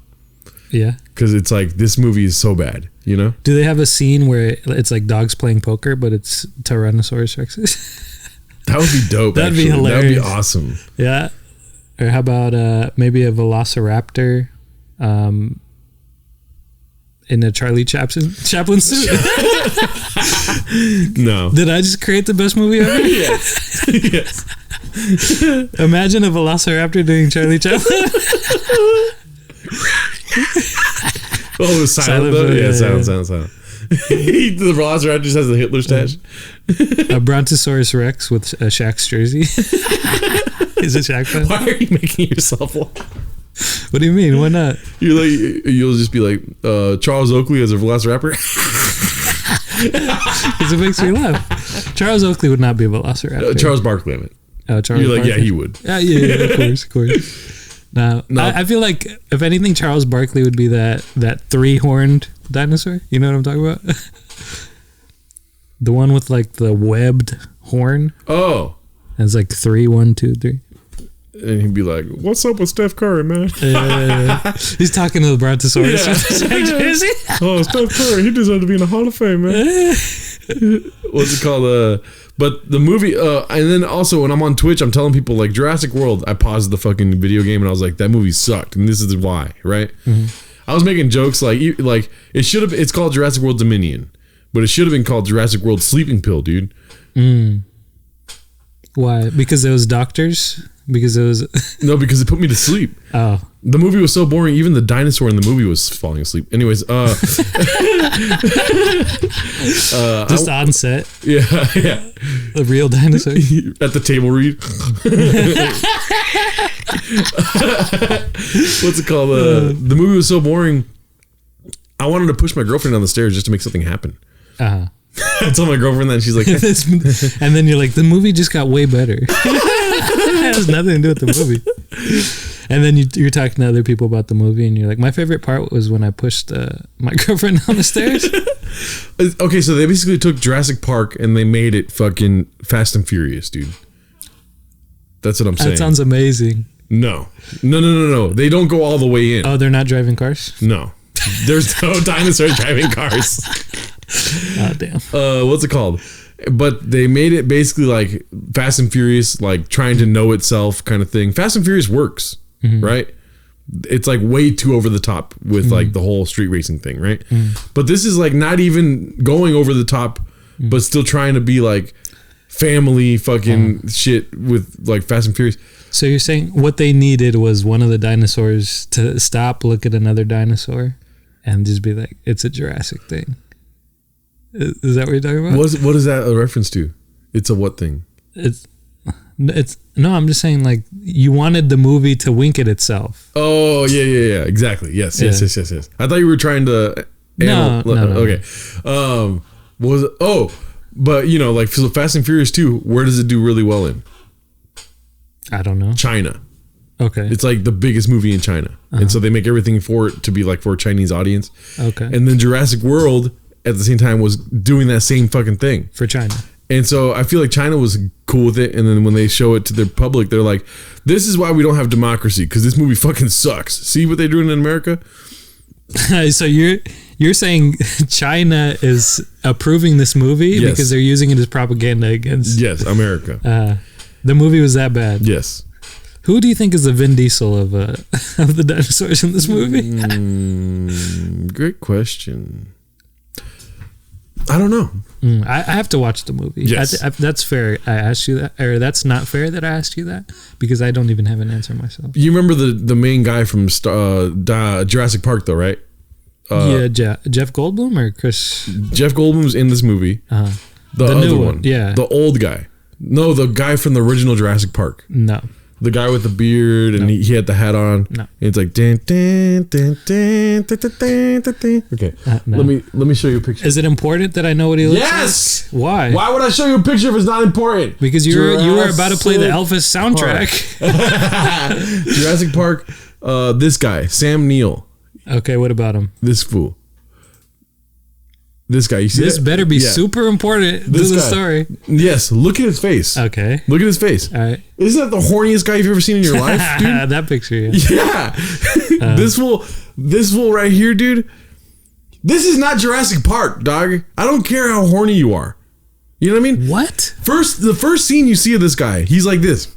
Yeah. Because it's like, this movie is so bad, you know? Do they have a scene where it's like dogs playing poker, but it's Tyrannosaurus Rexes? That would be dope. That'd be hilarious. That'd be awesome. Yeah. Or how about maybe a velociraptor in a Charlie Chaplin suit? No. Did I just create the best movie ever? Yes. Yes. Imagine a velociraptor doing Charlie Chaplin. Oh, it was silent though? Yeah, silent. The velociraptor just has the Hitler stash. A Brontosaurus Rex with a Shaq's jersey. Is it Shaq fan? Why are you making yourself laugh? What do you mean? Why not? You'll just be like, Charles Oakley as a velociraptor. Because it makes me laugh. Charles Oakley would not be a velociraptor. Charles Barkley, I meant. Charles You're like, Barkley? yeah, he would. Yeah, of course. No. I feel like, if anything, Charles Barkley would be that 3-horned dinosaur. You know what I'm talking about? The one with like the webbed horn. Oh. And it's like 3, 1, 2, 3. And he'd be like, "What's up with Steph Curry, man?" He's talking to the Brontosaurus. Oh, Steph Curry, he deserves to be in the Hall of Fame, man. What's it called? But the movie, and then also when I'm on Twitch, I'm telling people like Jurassic World. I paused the fucking video game and I was like, "That movie sucked," and this is why, right? Mm-hmm. I was making jokes like it should have. It's called Jurassic World Dominion, but it should have been called Jurassic World Sleeping Pill, dude. Why? Because it was doctors. Because it was no, because it put me to sleep. Oh, the movie was so boring. Even the dinosaur in the movie was falling asleep. Anyways, just on set. Yeah. The real dinosaur at the table read. What's it called? The movie was so boring. I wanted to push my girlfriend down the stairs just to make something happen. I told my girlfriend that, and she's like, and then you're like, the movie just got way better. It has nothing to do with the movie. And then you're talking to other people about the movie, and you're like, my favorite part was when I pushed my girlfriend down the stairs. Okay, so they basically took Jurassic Park and they made it fucking Fast and Furious, dude. That's what I'm saying. That sounds amazing. No. They don't go all the way in. Oh, they're not driving cars? No. There's no dinosaurs driving cars. Oh, damn. What's it called? But they made it basically like Fast and Furious, like trying to know itself kind of thing. Fast and Furious works, right? It's like way too over the top with like the whole street racing thing, right? But this is like not even going over the top, but still trying to be like family fucking shit with like Fast and Furious. So you're saying what they needed was one of the dinosaurs to stop, look at another dinosaur, and just be like, it's a Jurassic thing. Is that what you're talking about? What is that a reference to? It's a what thing? It's no, I'm just saying like you wanted the movie to wink at itself. Oh yeah, exactly. Yes. I thought you were trying to. No. Okay. What was it? Oh, but you know, like so Fast and Furious 2, where does it do really well in? I don't know. China. Okay. It's like the biggest movie in China, and so they make everything for it to be like for a Chinese audience. Okay. And then Jurassic World at the same time was doing that same fucking thing for China. And so I feel like China was cool with it, and then when they show it to their public, they're like, "This is why we don't have democracy, because this movie fucking sucks." See what they're doing in America? So you're saying China is approving this movie because they're using it as propaganda against America. The movie was that bad. Yes. Who do you think is the Vin Diesel of the dinosaurs in this movie? Great question. I don't know. I have to watch the movie. Yes. That's fair. I asked you that, or that's not fair that I asked you that, because I don't even have an answer myself. You remember the main guy from Jurassic Park, though, right? Jeff Goldblum or Chris? Jeff Goldblum's in this movie. The other new one. Yeah. The old guy. No, the guy from the original Jurassic Park. No. The guy with the beard and he had the hat on. No. And it's like dun, dun, dun, dun, dun, dun, dun, dun. Okay. No. Let me show you a picture. Is it important that I know what he looks like? Yes. Why? Why would I show you a picture if it's not important? Because you were about to play the Elvis soundtrack. Jurassic Park. This guy, Sam Neill. Okay, what about him? This fool. This guy, you see this that? better be super important to the story. Yes, look at his face. Okay. Look at his face. All right. Isn't that the horniest guy you've ever seen in your life, dude? That picture, yeah. Yeah. This fool right here, dude. This is not Jurassic Park, dog. I don't care how horny you are. You know what I mean? What? The first scene you see of this guy, he's like this.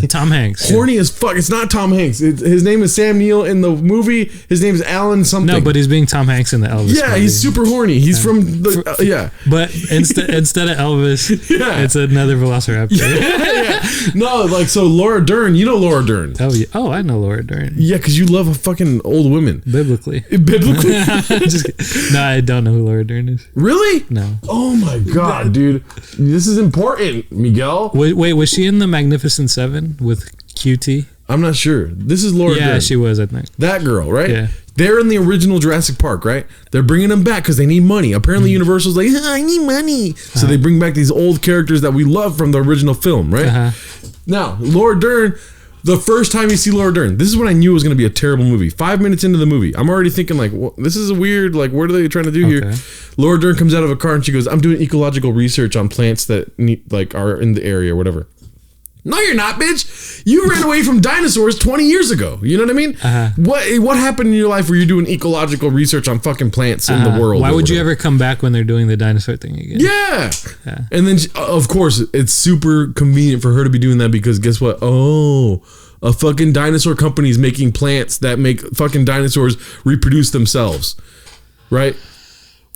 Tom Hanks. Horny as fuck. It's not Tom Hanks. His name is Sam Neill in the movie. His name is Alan something. No, but he's being Tom Hanks in the Elvis. Yeah, movie. he's super horny. He's from the yeah. But instead of Elvis, it's another Velociraptor. Yeah. No, like so Laura Dern. You know Laura Dern. Oh yeah. Oh, I know Laura Dern. Yeah, because you love a fucking old women. Biblically. No, I don't know who Laura Dern is. Really? No. Oh my god, dude. This is important, Miguel. Wait, was she in the Magnificent Seven with QT? I'm not sure. This is Laura Dern. Yeah, she was, I think. That girl, right? Yeah. They're in the original Jurassic Park, right? They're bringing them back because they need money. Apparently, Universal's like, I need money. So they bring back these old characters that we love from the original film, right? Now, Laura Dern, the first time you see Laura Dern, this is when I knew it was going to be a terrible movie. 5 minutes into the movie, I'm already thinking like, well, this is a weird, like, what are they trying to do here? Laura Dern comes out of a car and she goes, I'm doing ecological research on plants that need, like, are in the area or whatever. No, you're not, bitch. You ran away from dinosaurs 20 years ago. You know what I mean? What happened in your life where you're doing ecological research on fucking plants in the world? Why would you ever come back when they're doing the dinosaur thing again? Yeah. And then, of course, it's super convenient for her to be doing that because guess what? Oh, a fucking dinosaur company is making plants that make fucking dinosaurs reproduce themselves. Right?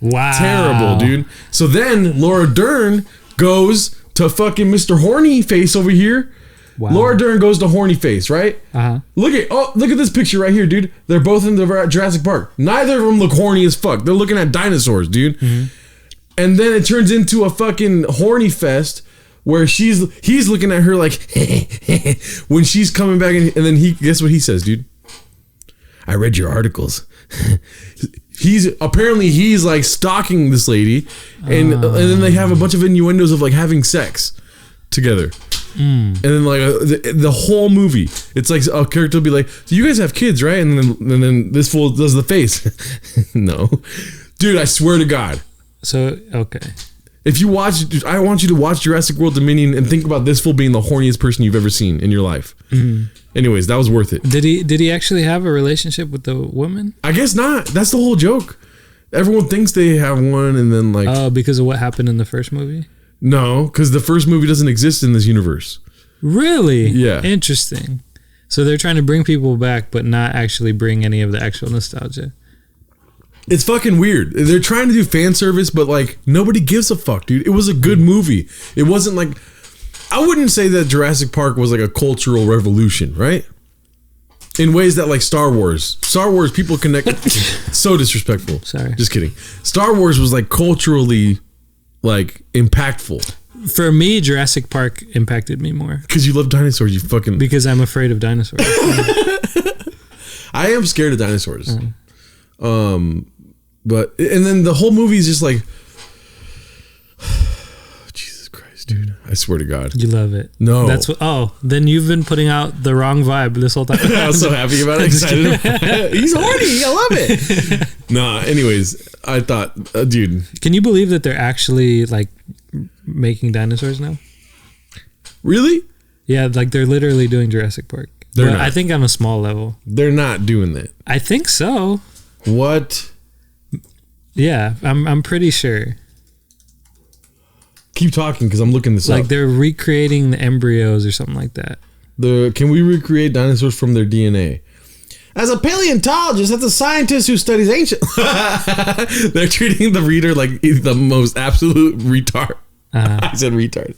Wow. Terrible, dude. So then Laura Dern goes to fucking Mr. Horny Face over here. Wow. Laura Dern goes to Horny Face, right? Look at this picture right here, dude. They're both in the Jurassic Park. Neither of them look horny as fuck. They're looking at dinosaurs, dude. And then it turns into a fucking horny fest where he's looking at her like when she's coming back and then guess what he says, dude? I read your articles. He's like stalking this lady and then they have a bunch of innuendos of like having sex together. And then like the whole movie, it's like a character will be like, so you guys have kids, right? And then this fool does the face. No. Dude, I swear to God. So, okay. If you watch, I want you to watch Jurassic World Dominion and think about this fool being the horniest person you've ever seen in your life. Anyways, that was worth it. Did he actually have a relationship with the woman? I guess not. That's the whole joke. Everyone thinks they have one and then like... Oh, because of what happened in the first movie? No, because the first movie doesn't exist in this universe. Really? Yeah. Interesting. So they're trying to bring people back but not actually bring any of the actual nostalgia. It's fucking weird. They're trying to do fan service, but like nobody gives a fuck, dude. It was a good movie. It wasn't like... I wouldn't say that Jurassic Park was like a cultural revolution, right? In ways that like Star Wars people connect. So disrespectful. Sorry. Just kidding. Star Wars was like culturally like impactful. For me, Jurassic Park impacted me more. Because you love dinosaurs, you fucking... Because I'm afraid of dinosaurs. I am scared of dinosaurs. But and then the whole movie is just like, Jesus Christ, dude! I swear to God, you love it. No, that's what. Oh, then you've been putting out the wrong vibe this whole time. I was so happy about it. Excited. He's horny. I love it. Nah. Anyways, I thought, dude, can you believe that they're actually like making dinosaurs now? Really? Yeah, like they're literally doing Jurassic Park. They're not. I think on a small level. They're not doing that. I think so. What? Yeah, I'm pretty sure. Keep talking because I'm looking this up. Like they're recreating the embryos or something like that. Can we recreate dinosaurs from their DNA? As a paleontologist, that's a scientist who studies ancient... They're treating the reader like he's the most absolute retard. I said retard.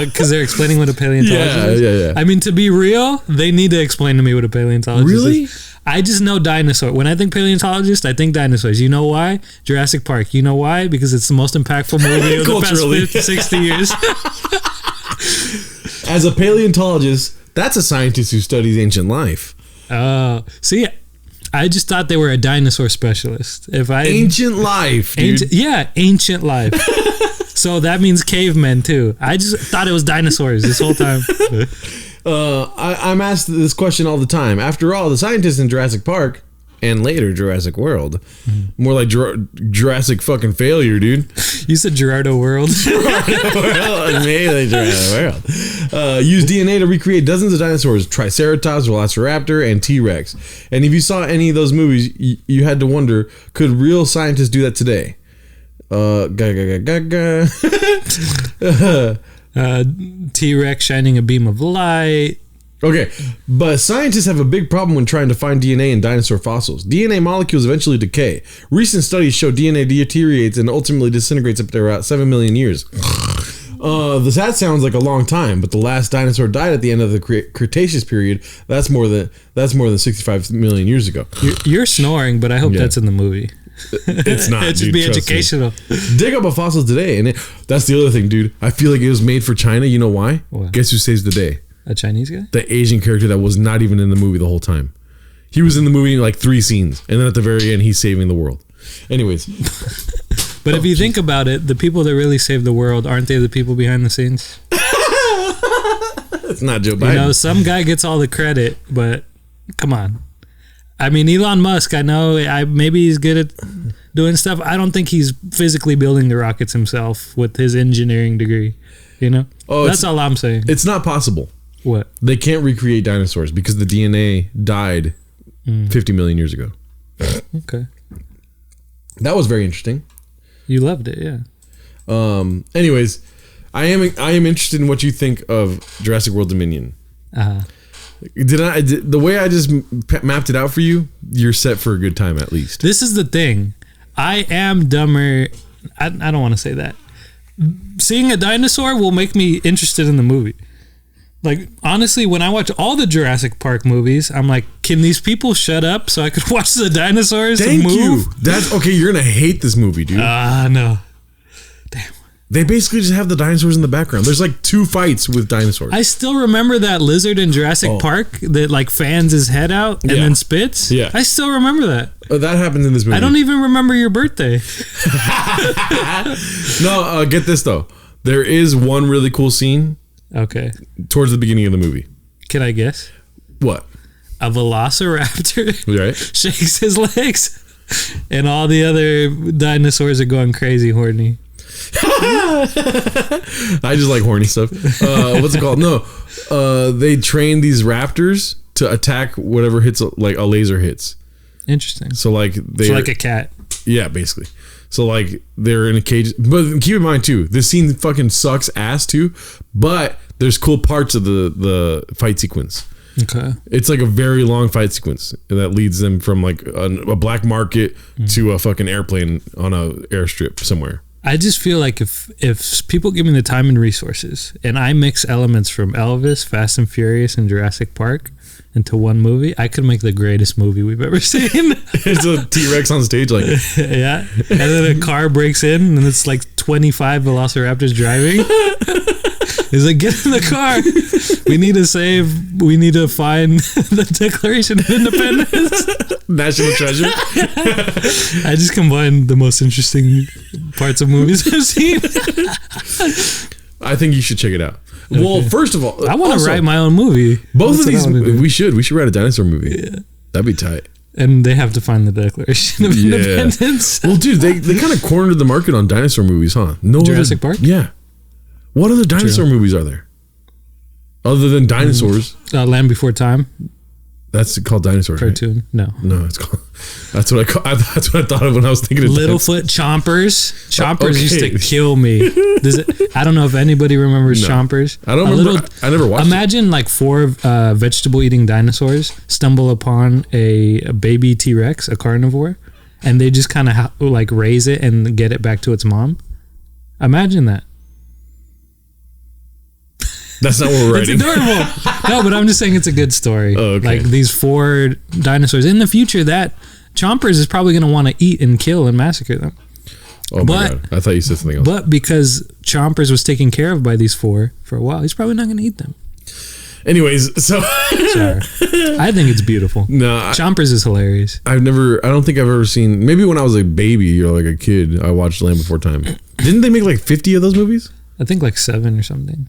Because they're explaining what a paleontologist is? Yeah. I mean, to be real, they need to explain to me what a paleontologist is. I just know dinosaur. When I think paleontologist, I think dinosaurs. You know why? Jurassic Park. You know why? Because it's the most impactful movie of the past 50, 60 years. As a paleontologist, that's a scientist who studies ancient life. Oh, see, I just thought they were a dinosaur specialist. Ancient life, dude. Ancient life. So that means cavemen too. I just thought it was dinosaurs this whole time. I'm asked this question all the time. After all, the scientists in Jurassic Park and later Jurassic World, more like Jurassic fucking failure, dude. You said Gerardo World. Gerardo World, mainly Gerardo World. Use DNA to recreate dozens of dinosaurs: Triceratops, Velociraptor, and T-Rex. And if you saw any of those movies, you had to wonder, could real scientists do that today? T-Rex shining a beam of light. Okay, but scientists have a big problem when trying to find DNA in dinosaur fossils. DNA molecules eventually decay. Recent studies show DNA deteriorates and ultimately disintegrates up to about 7 million years. That sounds like a long time, but the last dinosaur died at the end of the Cretaceous period. That's more than 65 million years ago. You're snoring, but I hope that's in the movie. It's not. It should be educational. Dig up a fossil today, and that's the other thing, dude. I feel like it was made for China. You know why? What? Guess who saves the day? A Chinese guy? The Asian character that was not even in the movie the whole time. He was in the movie in like 3 scenes, and then at the very end, he's saving the world. Anyways. But if you think about it, the people that really save the world, aren't they the people behind the scenes? It's not Joe Biden. You know, some guy gets all the credit, but come on. I mean, Elon Musk, I know maybe he's good at doing stuff. I don't think he's physically building the rockets himself with his engineering degree. You know? That's all I'm saying. It's not possible. What? They can't recreate dinosaurs because the DNA died 50 million years ago. Okay. That was very interesting. You loved it, yeah. Anyways, I am interested in what you think of Jurassic World Dominion. Uh-huh. The way I just mapped it out for you, you're set for a good time at least. This is the thing. I am dumber. I don't want to say that. Seeing a dinosaur will make me interested in the movie. Like, honestly, when I watch all the Jurassic Park movies, I'm like, can these people shut up so I could watch the dinosaurs Thank move? you. That's okay. You're gonna hate this movie, dude. No. Damn. They basically just have the dinosaurs in the background. There's like 2 fights with dinosaurs. I still remember that lizard in Jurassic Park that like fans his head out and then spits. Yeah. I still remember that. That happens in this movie. I don't even remember your birthday. No, get this though. There is one really cool scene. Okay. Towards the beginning of the movie. Can I guess? What? A velociraptor Right. shakes his legs and all the other dinosaurs are going crazy horny. I just like horny stuff. What's it called? No. They train these raptors to attack whatever hits like a laser hits. Interesting. So like like a cat. Yeah, basically. So like they're in a cage, but keep in mind too, this scene fucking sucks ass too. But there's cool parts of the fight sequence. Okay. It's like a very long fight sequence that leads them from like a black market to a fucking airplane on a airstrip somewhere. I just feel like if people give me the time and resources and I mix elements from Elvis, Fast and Furious, and Jurassic Park into one movie, I could make the greatest movie we've ever seen. It's a T-Rex on stage like... Yeah. And then a car breaks in and it's like 25 velociraptors driving. He's like, get in the car. We need to find the Declaration of Independence. National treasure. I just combined the most interesting parts of movies I've seen. I think you should check it out. Okay. Well, first of all, I want to write my own movie. Both of these, we should write a dinosaur movie. Yeah. That'd be tight. And they have to find the Declaration of Independence. Well, dude, they kind of cornered the market on dinosaur movies, huh? No Jurassic Park? Yeah. What other dinosaur movies are there? Other than dinosaurs? Land Before Time. That's called Dinosaurs. Cartoon? Right? No, it's called. That's what I thought of when I was thinking of Littlefoot Chompers. Chompers used to kill me. I don't know if anybody remembers Chompers. I don't remember. I never watched. Imagine like 4 vegetable eating dinosaurs stumble upon a baby T-Rex, a carnivore, and they just kind of like raise it and get it back to its mom. Imagine that. That's not what we're writing. It's adorable. No, but I'm just saying it's a good story. Oh, okay. Like these 4 dinosaurs. In the future, that Chompers is probably going to want to eat and kill and massacre them. Oh my God. I thought you said something else. But because Chompers was taken care of by these 4 for a while, he's probably not going to eat them. Anyways, so... Sorry. I think it's beautiful. No. Chompers is hilarious. I don't think I've ever seen... Maybe when I was a baby or like a kid, I watched Land Before Time. Didn't they make like 50 of those movies? I think like 7 or something.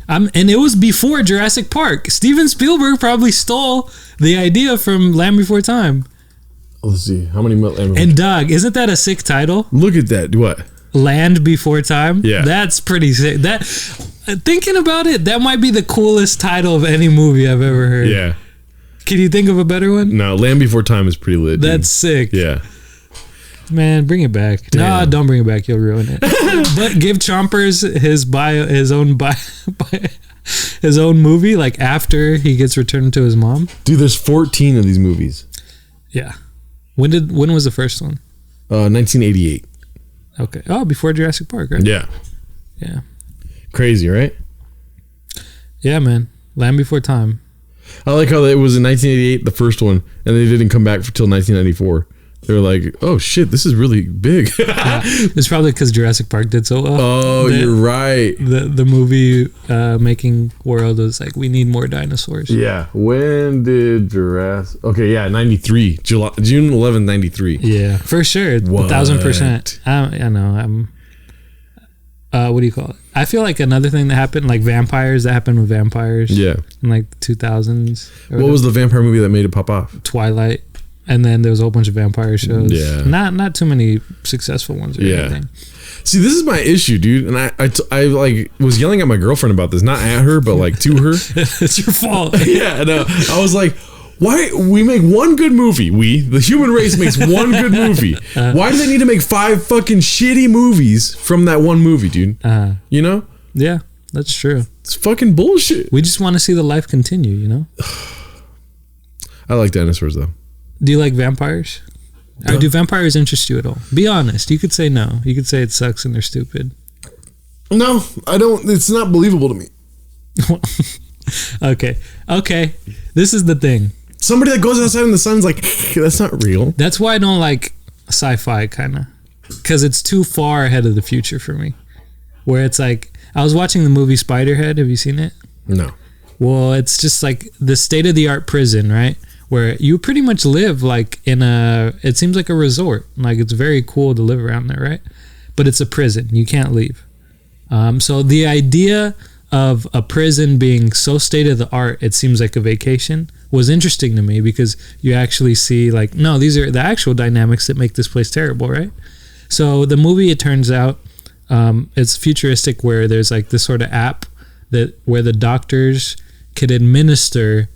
And it was before Jurassic Park. Steven Spielberg probably stole the idea from Land Before Time. Let's see. How many Land Before Time? And Doug, isn't that a sick title? Look at that. What? Land Before Time? Yeah. That's pretty sick. Thinking about it, that might be the coolest title of any movie I've ever heard. Yeah. Can you think of a better one? No, Land Before Time is pretty lit. That's sick. Yeah. Man, bring it back. Damn. No, don't bring it back. You'll ruin it. But give Chompers his own movie, like after he gets returned to his mom. Dude, there's 14 of these movies. Yeah. When was the first one? 1988. Okay. Oh, before Jurassic Park, right? Yeah. Yeah. Crazy, right? Yeah, man. Land Before Time. I like how it was in 1988, the first one, and they didn't come back until 1994. They were like, oh shit, this is really big. Yeah. It's probably because Jurassic Park did so well. Oh, you're right. The movie making world was like, we need more dinosaurs. Yeah. When did Jurassic... Okay, yeah, 93. June 11th, 93. Yeah, for sure. 1,000%. I know. What do you call it? I feel like another thing that happened, like vampires, that happened with vampires. Yeah. In like the 2000s. What was the vampire movie that made it pop off? Twilight. And then there was a whole bunch of vampire shows. Yeah. Not too many successful ones or anything. See, this is my issue, dude. And I like was yelling at my girlfriend about this, not at her, but like to her. It's your fault. Yeah, no. I was like, why we make one good movie? The human race makes one good movie. Why do they need to make 5 fucking shitty movies from that one movie, dude? You know? Yeah, that's true. It's fucking bullshit. We just want to see the life continue, you know? I like dinosaurs though. Do you like vampires? Or do vampires interest you at all? Be honest. You could say no. You could say it sucks and they're stupid. No, I don't. It's not believable to me. Okay. This is the thing. Somebody that goes outside in the sun's like, that's not real. That's why I don't like sci-fi, kind of. Because it's too far ahead of the future for me. Where it's like, I was watching the movie Spiderhead. Have you seen it? No. Well, it's just like the state-of-the-art prison, right? Where you pretty much live like it seems like a resort. Like it's very cool to live around there, right? But it's a prison. You can't leave. So the idea of a prison being so state-of-the-art, it seems like a vacation, was interesting to me because you actually see like, no, these are the actual dynamics that make this place terrible, right? So the movie, it turns out, it's futuristic where there's like this sort of app where the doctors could administer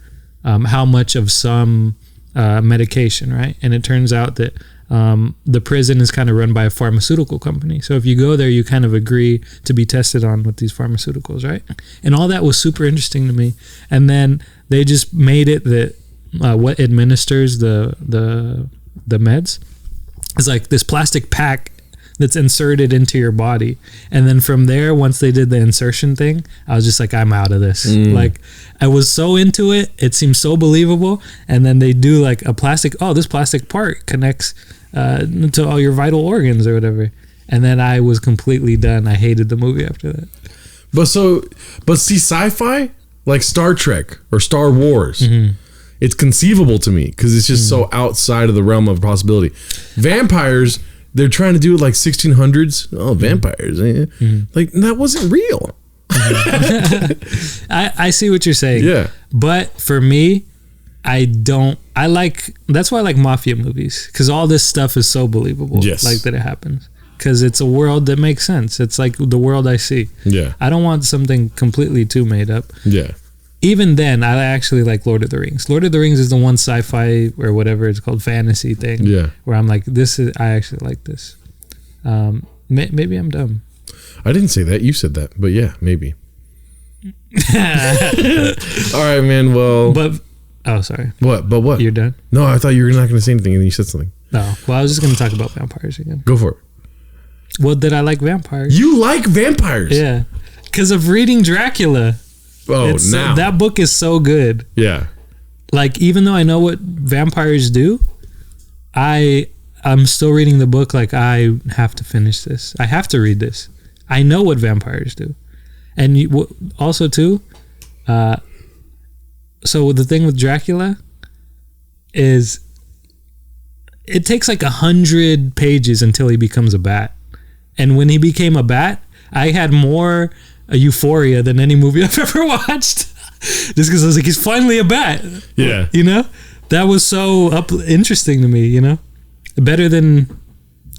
how much of some medication, right? And it turns out that the prison is kind of run by a pharmaceutical company. So if you go there, you kind of agree to be tested on with these pharmaceuticals, right? And all that was super interesting to me. And then they just made it that what administers the meds is like this plastic pack that's inserted into your body. And then from there, once they did the insertion thing, I was just like, I'm out of this. Like, I was so into it. It seemed so believable. And then they do like this plastic part connects to all your vital organs or whatever. And then I was completely done. I hated the movie after that. But see, sci-fi, like Star Trek or Star Wars, it's conceivable to me because it's just so outside of the realm of possibility. Vampires, they're trying to do it like 1600s. Oh, vampires. Like, that wasn't real. I see what you're saying. Yeah. But for me, that's why I like mafia movies, because all this stuff is so believable. Yes. Like that it happens. Because it's a world that makes sense. It's like the world I see. Yeah. I don't want something completely too made up. Yeah. Even then, I actually like Lord of the Rings. Lord of the Rings is the one sci-fi or whatever it's called, fantasy thing. Yeah. Where I'm like, I actually like this. Maybe I'm dumb. I didn't say that. You said that. But yeah, maybe. All right, man. Well. Sorry. What? But what? You're done? No, I thought you were not going to say anything and then you said something. No. Well, I was just going to talk about vampires again. Go for it. Well, did I like vampires? You like vampires? Yeah. Because of reading Dracula. Oh, now. That book is so good. Yeah. Like, even though I know what vampires do, I'm still reading the book. Like, I have to finish this. I have to read this. I know what vampires do. And also, too, so the thing with Dracula is it takes like 100 pages until he becomes a bat. And when he became a bat, I had more euphoria than any movie I've ever watched. Just because I was like, he's finally a bat. Yeah. You know? That was so interesting to me, you know? Better than,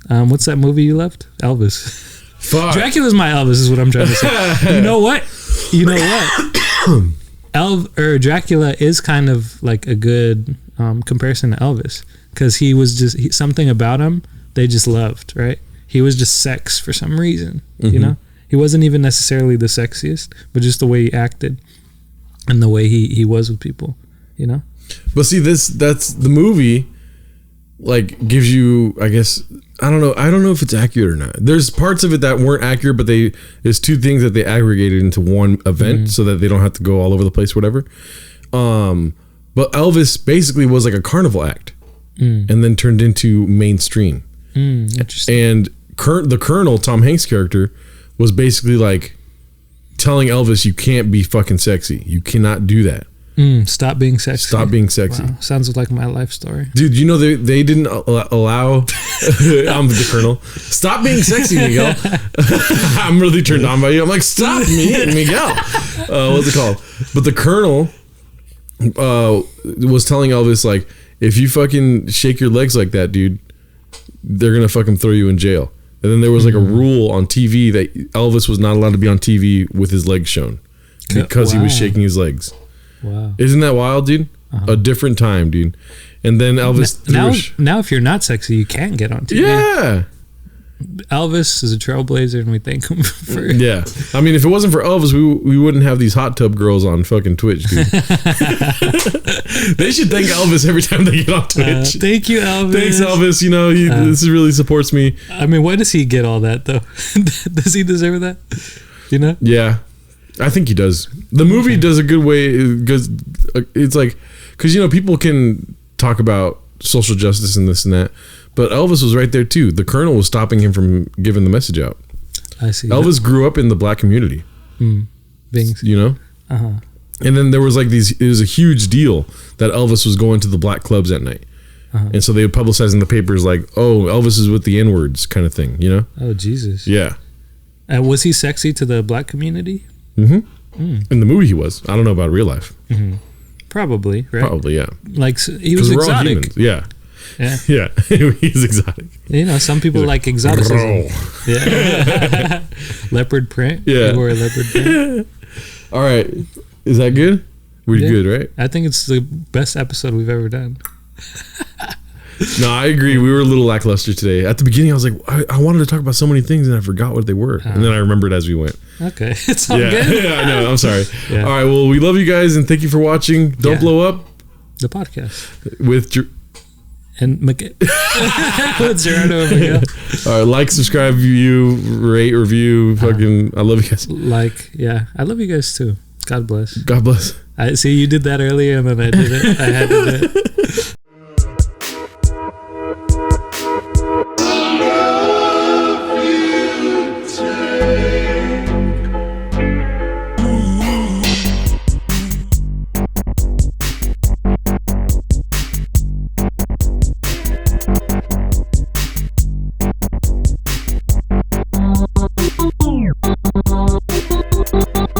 what's that movie you loved? Elvis. Fuck. Dracula's my Elvis is what I'm trying to say. You know what? Dracula is kind of like a good comparison to Elvis, because he was just something about him they just loved, right? He was just sex for some reason, you Mm-hmm. know? He wasn't even necessarily the sexiest, but just the way he acted and the way he was with people, you know? But see, that's the movie, like, gives you, I guess, I don't know if it's accurate or not. There's parts of it that weren't accurate, but there's two things that they aggregated into one event so that they don't have to go all over the place, whatever. But Elvis basically was like a carnival act and then turned into mainstream. Interesting. And the Colonel, Tom Hanks' character, was basically like telling Elvis, you can't be fucking sexy. You cannot do that. Stop being sexy. Stop being sexy. Wow. Sounds like my life story. Dude, you know they didn't allow I'm the Colonel. Stop being sexy, Miguel. I'm really turned on by you. I'm like, stop me, Miguel. What's it called? But the Colonel was telling Elvis, like, if you fucking shake your legs like that, dude, they're gonna fucking throw you in jail. And then there was like a rule on TV that Elvis was not allowed to be on TV with his legs shown because he was shaking his legs. Wow. Isn't that wild, dude? A different time, dude. And then Elvis now if you're not sexy, you can't get on TV. Yeah. Elvis is a trailblazer, and we thank him for. Yeah, I mean, if it wasn't for Elvis, we wouldn't have these hot tub girls on fucking Twitch, dude. They should thank Elvis every time they get on Twitch. Thank you, Elvis. Thanks, Elvis. You know, this really supports me. I mean, why does he get all that though? Does he deserve that? You know? Yeah, I think he does. The movie does a good way because it's like, because you know, people can talk about social justice and this and that. But Elvis was right there too. The Colonel was stopping him from giving the message out. I see. Elvis grew up in the black community. You know? And then there was like it was a huge deal that Elvis was going to the black clubs at night. And so they would publicize in the papers like, oh, Elvis is with the N-words kind of thing, you know? Oh, Jesus. Yeah. Was he sexy to the black community? In the movie he was. I don't know about real life. Probably, right? Probably, yeah. Like, he was exotic. Yeah. Yeah. Yeah. He's exotic. You know, some people like exoticism. Yeah. Leopard print. Yeah. He wore a leopard print. All right. Is that good? We're good, right? I think it's the best episode we've ever done. No, I agree. We were a little lackluster today. At the beginning, I was like, I wanted to talk about so many things, and I forgot what they were. And then I remembered as we went. Okay. It's all good. Yeah, I know. I'm sorry. Yeah. All right. Well, we love you guys, and thank you for watching. Don't blow up. The podcast. With and with Gerardo and Miguel. All right. Like, subscribe, view, rate, review. Fucking, I love you guys. I love you guys too. God bless. God bless. I see you did that earlier, and then I did it. I had to do it.